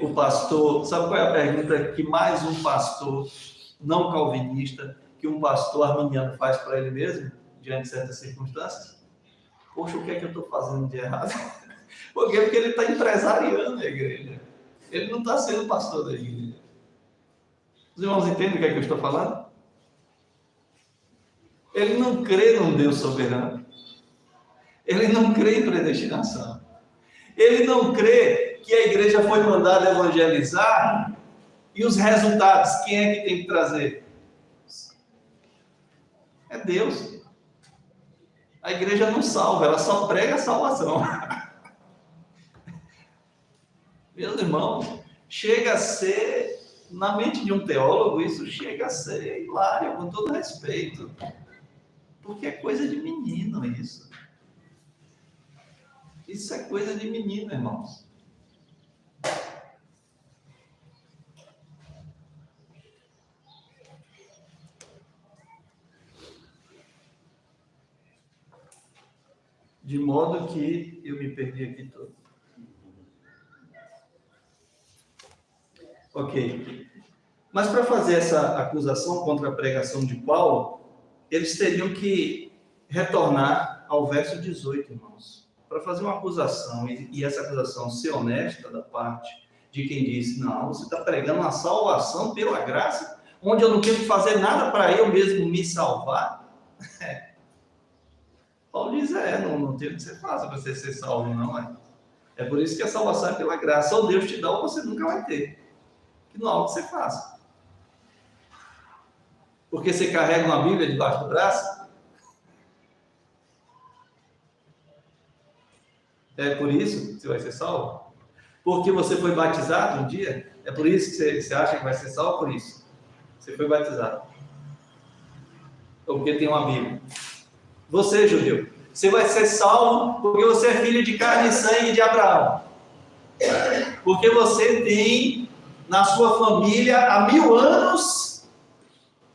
o pastor... Sabe qual é a pergunta que mais um pastor não calvinista, que um pastor arminiano faz para ele mesmo, diante de certas circunstâncias? Poxa, o que é que eu estou fazendo de errado? Porque ele está empresariando a igreja. Ele não está sendo pastor da igreja. Os irmãos entendem o que é que eu estou falando? Ele não crê num Deus soberano. Ele não crê em predestinação. Ele não crê que a igreja foi mandada evangelizar e os resultados, quem é que tem que trazer? É Deus. A igreja não salva, ela só prega a salvação. Meus irmãos, chega a ser, na mente de um teólogo, isso chega a ser hilário, com todo respeito. Porque é coisa de menino isso. Isso é coisa de menino, irmãos. De modo que eu me perdi aqui todo. Ok. Mas para fazer essa acusação contra a pregação de Paulo, eles teriam que retornar ao verso 18, irmãos. Para fazer uma acusação, e essa acusação ser honesta da parte de quem disse, não, você está pregando uma salvação pela graça, onde eu não tenho que fazer nada para eu mesmo me salvar. Paulo diz, não tem o que você faça para você ser salvo, não é? É por isso que a salvação é pela graça. Ou Deus te dá, ou você nunca vai ter. Que não há o que você faça. Porque você carrega uma Bíblia debaixo do braço? É por isso que você vai ser salvo? Porque você foi batizado um dia? É por isso que você acha que vai ser salvo? Por isso. Você foi batizado. Ou porque tem uma Bíblia. Você, judeu, você vai ser salvo porque você é filho de carne e sangue de Abraão. Porque você tem na sua família há 1000 anos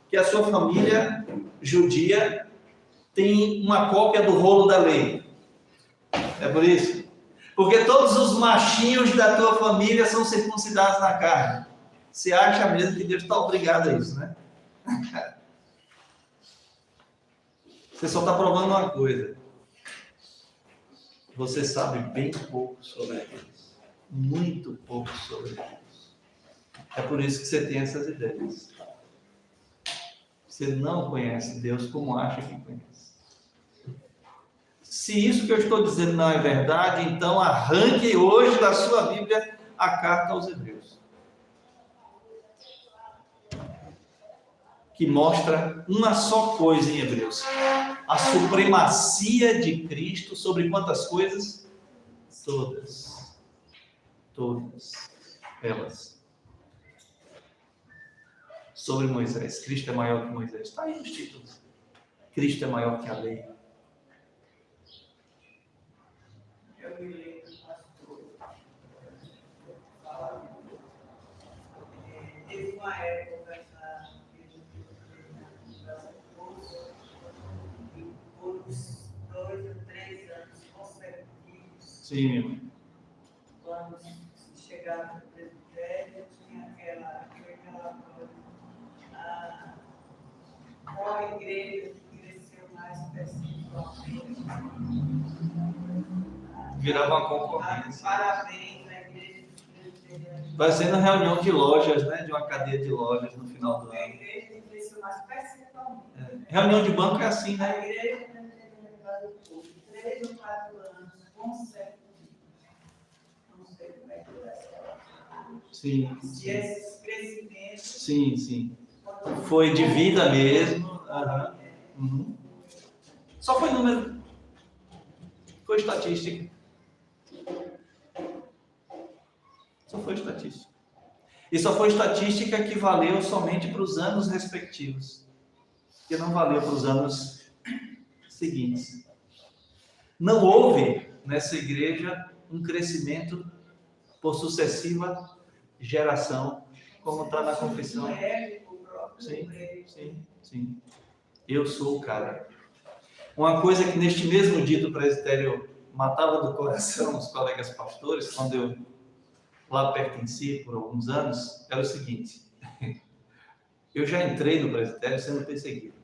que a sua família judia tem uma cópia do rolo da lei. É por isso? Porque todos os machinhos da tua família são circuncidados na carne. Você acha mesmo que Deus está obrigado a isso, né? Você só está provando uma coisa. Você sabe bem pouco sobre Deus. Muito pouco sobre Deus. É por isso que você tem essas ideias. Você não conhece Deus como acha que conhece. Se isso que eu estou dizendo não é verdade, então arranque hoje da sua Bíblia a carta aos Hebreus, que mostra uma só coisa em Hebreus: a supremacia de Cristo sobre quantas coisas? Todas. Todas elas. Sobre Moisés. Cristo é maior que Moisés. Está aí nos títulos. Cristo é maior que a lei. Eu me lembro, pastor, falando, teve uma época e por uns 2 ou 3 anos consecutivos, Sim, meu irmão. quando se chegava no presbitério, tinha aquela qual a igreja que cresceu mais especificamente. Virava uma concorrência. Parabéns à igreja presbiteriana. Vai ser na reunião de lojas, né? De uma cadeia de lojas no final do A ano. igreja que cresceu mais especificamente. Reunião de banco é assim, A né? igreja presbiteriana por 3 ou 4 anos consecutivos. Não sei como é que vai ser. Sim. Se esses crescimentos. Sim, sim. Foi de vida mesmo. Aham. Uhum. Só foi número. Foi estatística. Só foi estatística. E só foi estatística que valeu somente para os anos respectivos. Que não valeu para os anos seguintes. Não houve nessa igreja um crescimento por sucessiva geração, como está na confissão. Sim, sim, sim. Eu sou o cara. Uma coisa que neste mesmo dia do presbitério matava do coração os colegas pastores, quando eu lá pertenci por alguns anos, era o seguinte: eu já entrei no presbitério sendo perseguido.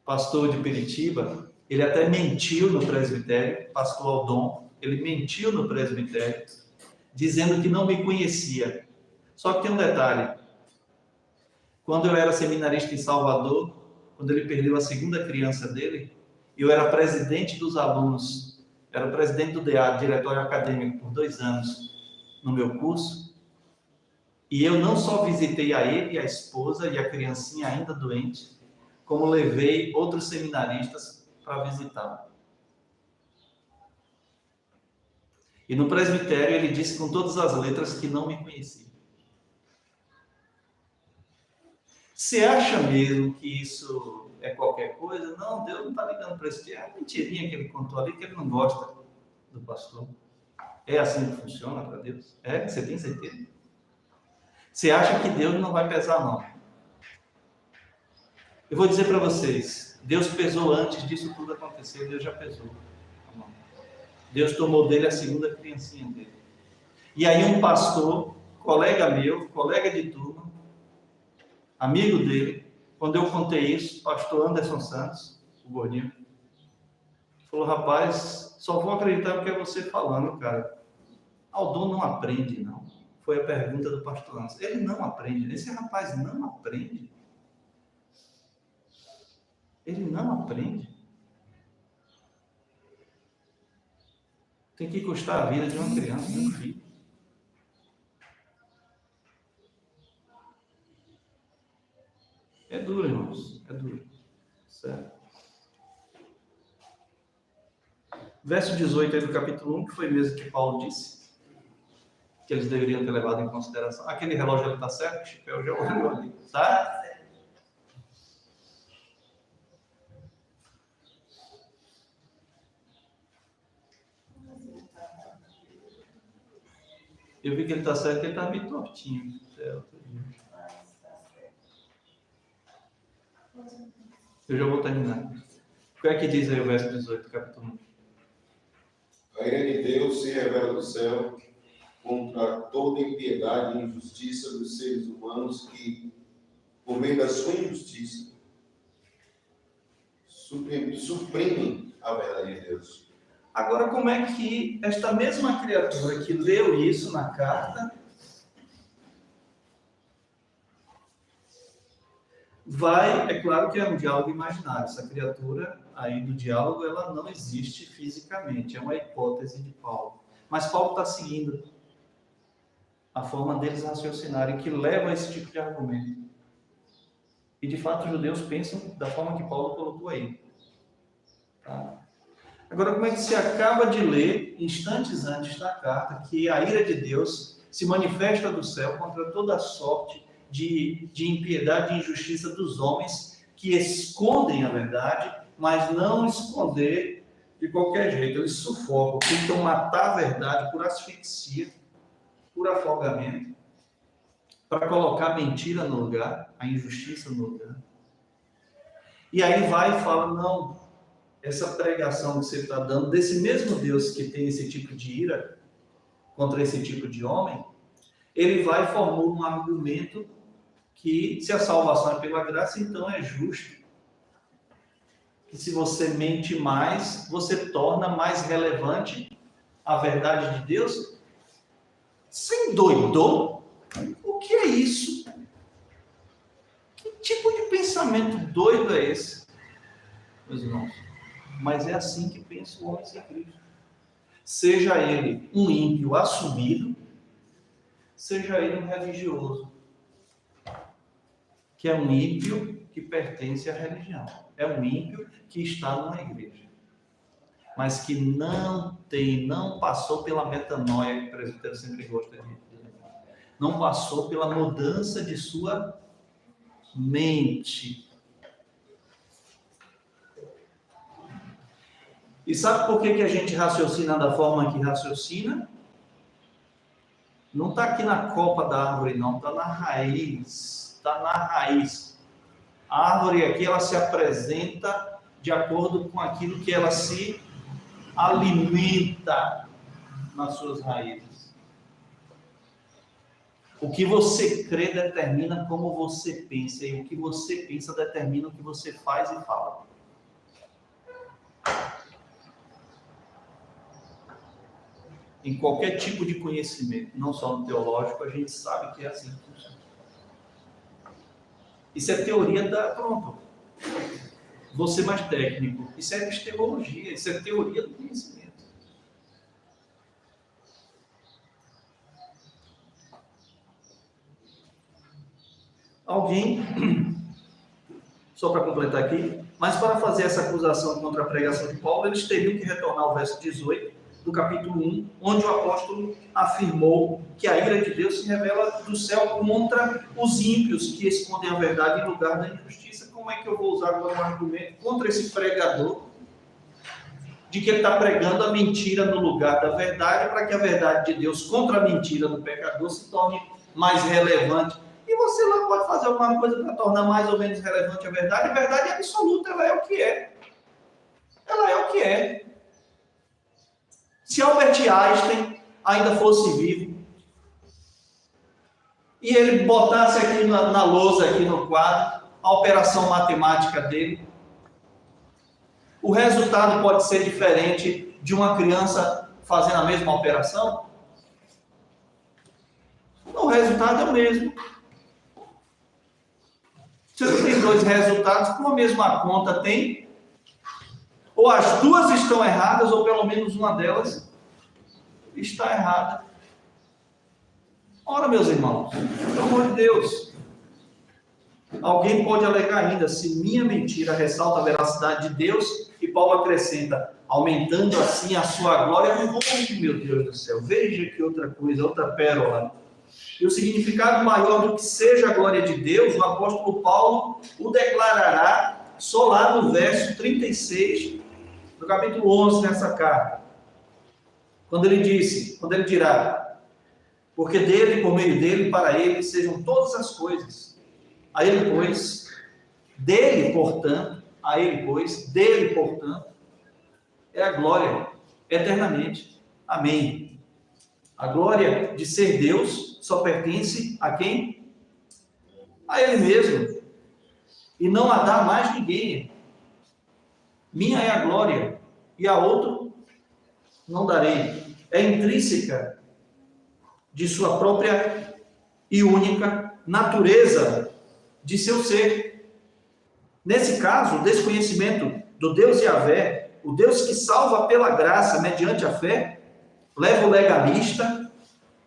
Pastor de Piritiba, ele até mentiu no presbitério, pastor Aldon, ele mentiu no presbitério, dizendo que não me conhecia. Só que tem um detalhe: quando eu era seminarista em Salvador, quando ele perdeu a segunda criança dele, eu era presidente dos alunos, era presidente do DA, diretório acadêmico, por 2 anos no meu curso, e eu não só visitei a ele, a esposa e a criancinha ainda doente, como levei outros seminaristas para visitá-lo. E no presbitério ele disse com todas as letras que não me conhecia. Você acha mesmo que isso é qualquer coisa? Não, Deus não está ligando para isso. É uma mentirinha que ele contou ali, que ele não gosta do pastor. É assim que funciona para Deus? É? Você tem certeza? Você acha que Deus não vai pesar, não? Eu vou dizer para vocês, Deus pesou antes disso tudo acontecer, Deus já pesou. Deus tomou dele a segunda criancinha dele. E aí um pastor, colega meu, colega de turma, amigo dele, quando eu contei isso, pastor Anderson Santos, o gordinho, falou: rapaz, só vou acreditar porque é você falando, cara. Aldon não aprende, não. Foi a pergunta do pastor Anderson. Ele não aprende. Esse rapaz não aprende. Ele não aprende. Tem que custar a vida de uma criança, de um filho. É duro, irmãos. É duro. Certo? Verso 18 aí do capítulo 1, que foi mesmo que Paulo disse, que eles deveriam ter levado em consideração. Aquele relógio ali está certo? O Chipel já olhou ali. Tá? Eu vi que ele está certo, que ele está meio tortinho. Eu já vou terminar. O que é que diz aí o verso 18 do capítulo 1? A ira de Deus se revela do céu contra toda impiedade e injustiça dos seres humanos que, por meio da sua injustiça, suprimem a verdade de Deus. Agora, como é que esta mesma criatura que leu isso na carta vai, é claro que é um diálogo imaginário, essa criatura aí do diálogo, ela não existe fisicamente, é uma hipótese de Paulo. Mas Paulo está seguindo a forma deles raciocinarem, que leva a esse tipo de argumento. E, de fato, os judeus pensam da forma que Paulo colocou aí. Tá? Agora, como é que se acaba de ler, instantes antes da carta, que a ira de Deus se manifesta do céu contra toda a sorte de impiedade e injustiça dos homens que escondem a verdade, mas não esconder de qualquer jeito. Eles sufocam, tentam matar a verdade por asfixia, por afogamento, para colocar a mentira no lugar, a injustiça no lugar. E aí vai e fala, não, essa pregação que você está dando, desse mesmo Deus que tem esse tipo de ira contra esse tipo de homem, ele vai e formula um argumento que, se a salvação é pela graça, então é justo que, se você mente mais, você torna mais relevante a verdade de Deus. Você endoidou? O que é isso? Que tipo de pensamento doido é esse, meus irmãos? Mas é assim que pensa o homem sem Cristo. Seja ele um ímpio assumido, seja ele um religioso, que é um ímpio que pertence à religião. É um ímpio que está numa igreja, mas que não passou pela metanoia, que o presbítero sempre gosta de dizer. Não passou pela mudança de sua mente. E sabe por que a gente raciocina da forma que raciocina? Não está aqui na copa da árvore, não. Está na raiz. Está na raiz. A árvore aqui, ela se apresenta de acordo com aquilo que ela se alimenta nas suas raízes. O que você crê determina como você pensa. E o que você pensa determina o que você faz e fala. Em qualquer tipo de conhecimento, não só no teológico, a gente sabe que é assim que funciona. Isso é teoria da... Pronto. Vou ser mais técnico. Isso é epistemologia, isso é teoria do conhecimento. Alguém, só para completar aqui, mas para fazer essa acusação contra a pregação de Paulo, eles teriam que retornar ao verso 18, do capítulo 1, onde o apóstolo afirmou que a ira de Deus se revela do céu contra os ímpios que escondem a verdade em lugar da injustiça. Como é que eu vou usar agora um argumento contra esse pregador, de que ele está pregando a mentira no lugar da verdade, para que a verdade de Deus contra a mentira do pecador se torne mais relevante? E você lá pode fazer alguma coisa para tornar mais ou menos relevante a verdade. A verdade é absoluta, ela é o que é. Ela é o que é. Se Albert Einstein ainda fosse vivo e ele botasse aqui na lousa, aqui no quadro, a operação matemática dele, o resultado pode ser diferente de uma criança fazendo a mesma operação? O resultado é o mesmo. Se você tem dois resultados, com a mesma conta tem, ou as duas estão erradas, ou pelo menos uma delas está errada. Ora, meus irmãos, pelo amor de Deus, alguém pode alegar ainda, se minha mentira ressalta a veracidade de Deus, e Paulo acrescenta, aumentando assim a sua glória, meu Deus do céu, veja que outra coisa, outra pérola. E o significado maior do que seja a glória de Deus, o apóstolo Paulo o declarará só lá no verso 36, do capítulo 11 nessa carta. Quando ele dirá, porque dele, por meio dele, para ele sejam todas as coisas. A ele, pois, dele, portanto, a ele, pois, dele, portanto, é a glória eternamente. Amém. A glória de ser Deus só pertence a quem? A Ele mesmo. E não a dá mais ninguém. Minha é a glória, e a outro não darei. É intrínseca de sua própria e única natureza de seu ser. Nesse caso, o desconhecimento do Deus Yahvé, o Deus que salva pela graça mediante a fé, leva o legalista,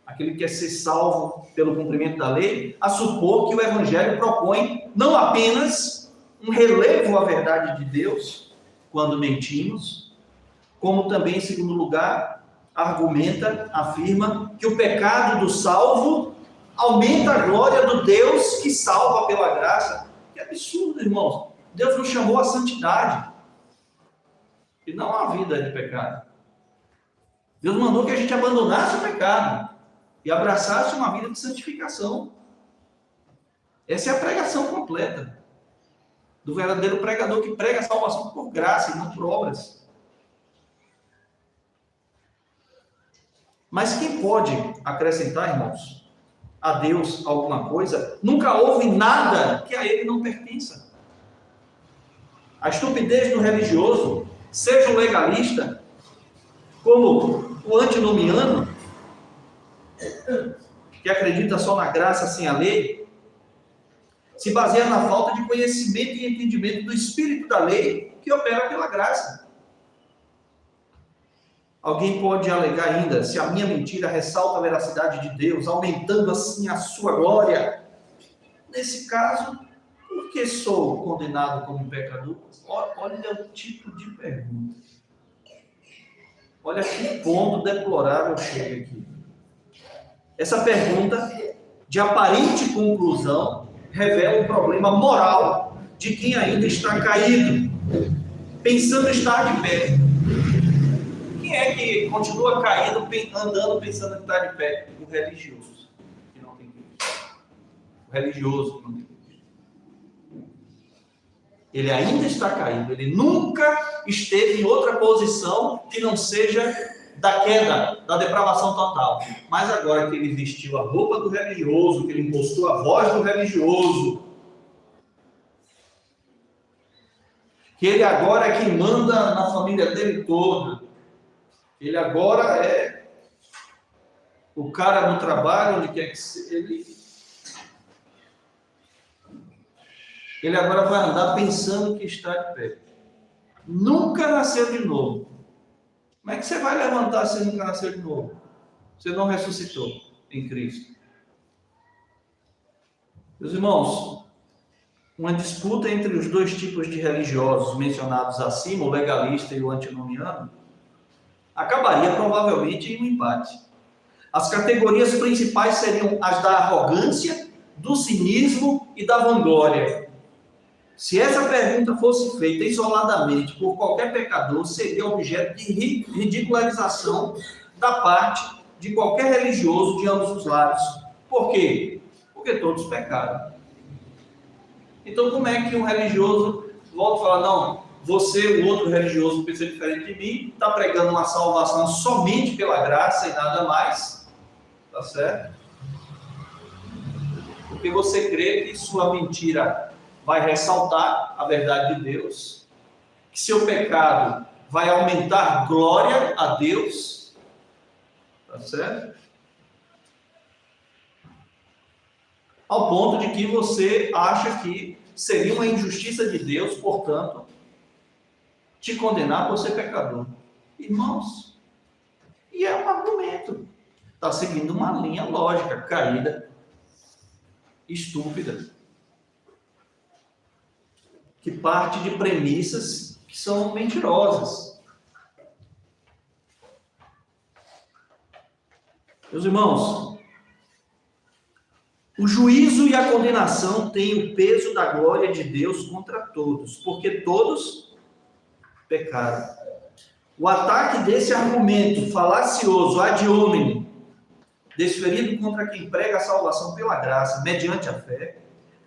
aquele que quer ser salvo pelo cumprimento da lei, a supor que o Evangelho propõe não apenas um relevo à verdade de Deus, quando mentimos, como também, em segundo lugar, argumenta, afirma que o pecado do salvo aumenta a glória do Deus que salva pela graça. Que absurdo, irmãos. Deus nos chamou à santidade e não à vida de pecado. Deus mandou que a gente abandonasse o pecado e abraçasse uma vida de santificação. Essa é a pregação completa do verdadeiro pregador que prega a salvação por graça e não por obras. Mas quem pode acrescentar, irmãos, a Deus alguma coisa? Nunca houve nada que a Ele não pertença. A estupidez do religioso, seja o legalista, como o antinomiano, que acredita só na graça sem a lei, se baseia na falta de conhecimento e entendimento do espírito da lei que opera pela graça. Alguém pode alegar ainda, se a minha mentira ressalta a veracidade de Deus, aumentando assim a sua glória. Nesse caso, por que sou condenado como pecador? Olha o tipo de pergunta. Olha que ponto deplorável chega aqui. Essa pergunta, de aparente conclusão, revela um problema moral de quem ainda está caído, pensando estar de pé. Quem é que continua caído, andando, pensando que está de pé? O religioso, que não tem Cristo. O religioso que não tem Cristo. Ele ainda está caído, ele nunca esteve em outra posição que não seja da queda, da depravação total. Mas agora que ele vestiu a roupa do religioso, que ele impostou a voz do religioso, que ele agora é quem manda na família dele toda, ele agora é o cara no trabalho, onde quer que seja, ele agora vai andar pensando que está de pé. Nunca nasceu de novo. Como é que você vai levantar se nunca nasceu de novo? Você não ressuscitou em Cristo. Meus irmãos, uma disputa entre os dois tipos de religiosos mencionados acima, o legalista e o antinomiano, acabaria provavelmente em um empate. As categorias principais seriam as da arrogância, do cinismo e da vanglória. Se essa pergunta fosse feita isoladamente por qualquer pecador, seria objeto de ridicularização da parte de qualquer religioso de ambos os lados. Por quê? Porque todos pecaram. Então, como é que um religioso volta e fala, não, você, o outro religioso que pensa diferente de mim, está pregando uma salvação somente pela graça e nada mais? Tá certo? Porque você crê que sua mentira vai ressaltar a verdade de Deus, que seu pecado vai aumentar glória a Deus, tá certo? Ao ponto de que você acha que seria uma injustiça de Deus, portanto, te condenar por ser pecador. Irmãos, e é um argumento, está seguindo uma linha lógica, caída, estúpida, que parte de premissas que são mentirosas. Meus irmãos, o juízo e a condenação têm o peso da glória de Deus contra todos, porque todos pecaram. O ataque desse argumento falacioso, ad hominem, desferido contra quem prega a salvação pela graça, mediante a fé,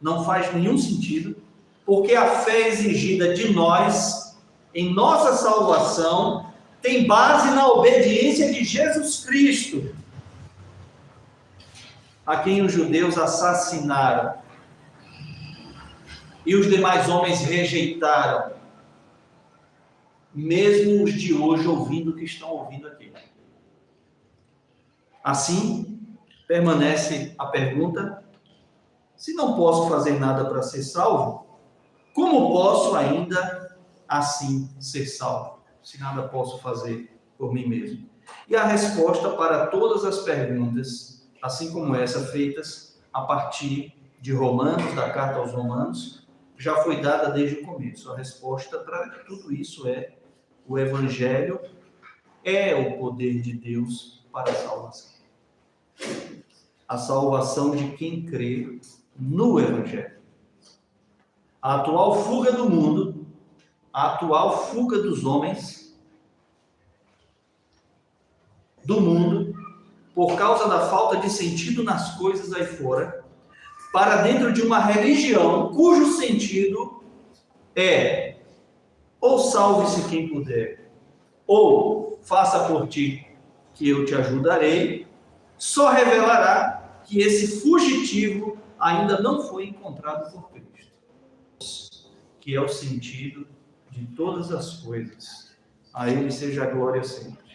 não faz nenhum sentido, porque a fé exigida de nós, em nossa salvação, tem base na obediência de Jesus Cristo. a quem os judeus assassinaram e os demais homens rejeitaram, mesmo os de hoje ouvindo o que estão ouvindo aqui. Assim, permanece a pergunta: se não posso fazer nada para ser salvo, como posso ainda assim ser salvo? Se nada posso fazer por mim mesmo. E a resposta para todas as perguntas, assim como essa, feitas a partir de Romanos, da carta aos Romanos, já foi dada desde o começo. A resposta para tudo isso é: o Evangelho é o poder de Deus para a salvação. A salvação de quem crê no Evangelho. A atual fuga do mundo, a atual fuga dos homens do mundo, por causa da falta de sentido nas coisas aí fora, para dentro de uma religião cujo sentido é: ou salve-se quem puder, ou faça por ti que eu te ajudarei, só revelará que esse fugitivo ainda não foi encontrado por Cristo, que é o sentido de todas as coisas. A Ele seja a glória sempre.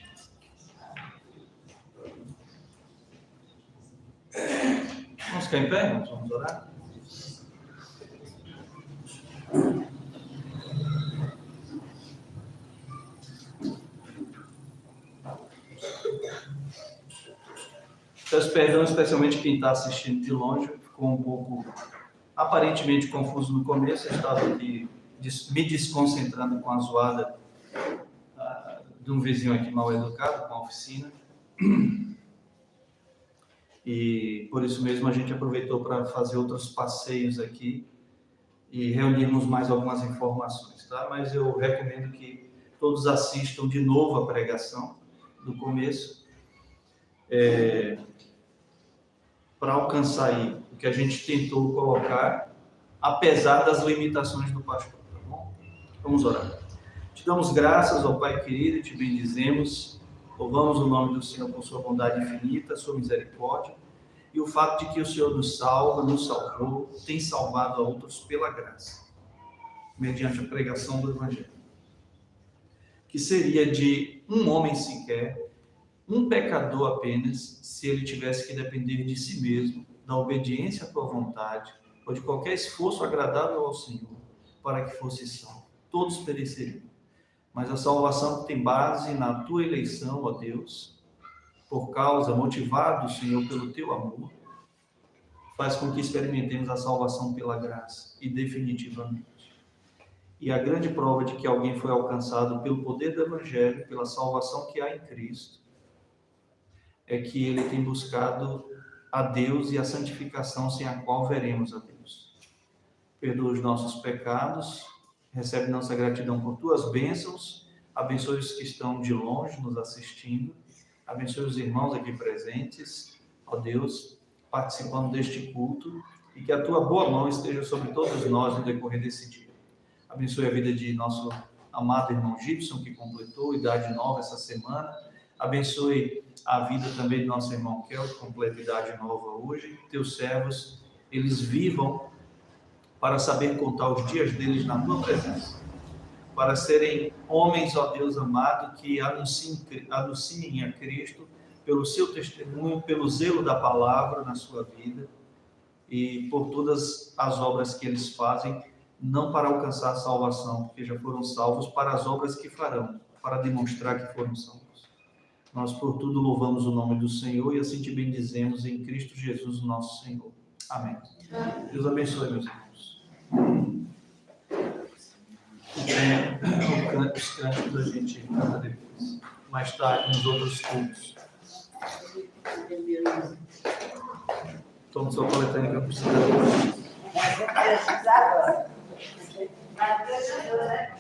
Vamos ficar em pé? Vamos orar? Peço perdão, especialmente quem está assistindo de longe, ficou um pouco aparentemente confuso no começo. Eu estava aqui me desconcentrando com a zoada de um vizinho aqui mal educado, com a oficina. E por isso mesmo a gente aproveitou para fazer outros passeios aqui e reunirmos mais algumas informações, tá? Mas eu recomendo que todos assistam de novo a pregação do começo, para alcançar aí o que a gente tentou colocar, apesar das limitações do pastor, tá bom? Vamos orar. Te damos graças, ó Pai querido, e te bendizemos, louvamos o nome do Senhor por sua bondade infinita, sua misericórdia, e o fato de que o Senhor nos salva, nos salvou, tem salvado a outros pela graça, mediante a pregação do Evangelho. Que seria de um homem sequer, um pecador apenas, se ele tivesse que depender de si mesmo, da obediência à tua vontade, ou de qualquer esforço agradável ao Senhor, para que fosse salvo. Todos pereceriam. Mas a salvação tem base na tua eleição, ó Deus, por causa, motivado, Senhor, pelo teu amor, faz com que experimentemos a salvação pela graça, e definitivamente. E a grande prova de que alguém foi alcançado pelo poder do Evangelho, pela salvação que há em Cristo, é que ele tem buscado a Deus e a santificação sem a qual veremos a Deus. Perdoa os nossos pecados, recebe nossa gratidão por tuas bênçãos, abençoe os que estão de longe nos assistindo, abençoe os irmãos aqui presentes, ó Deus, participando deste culto, e que a tua boa mão esteja sobre todos nós no decorrer desse dia. Abençoe a vida de nosso amado irmão Gibson, que completou idade nova essa semana. Abençoe a vida também do nosso irmão Kel, que completa idade nova hoje. Teus servos, eles vivam para saber contar os dias deles na tua presença, para serem homens, ó Deus amado, que anunciem a Cristo pelo seu testemunho, pelo zelo da palavra na sua vida e por todas as obras que eles fazem, não para alcançar a salvação, porque já foram salvos, para as obras que farão, para demonstrar que foram salvos. Nós por tudo louvamos o nome do Senhor e assim te bendizemos em Cristo Jesus, nosso Senhor. Amém. Deus abençoe, meus irmãos. Os cânticos a gente canta depois, mais tarde nos outros cultos. Toma sua coletânea que eu preciso. Mas eu preciso agora.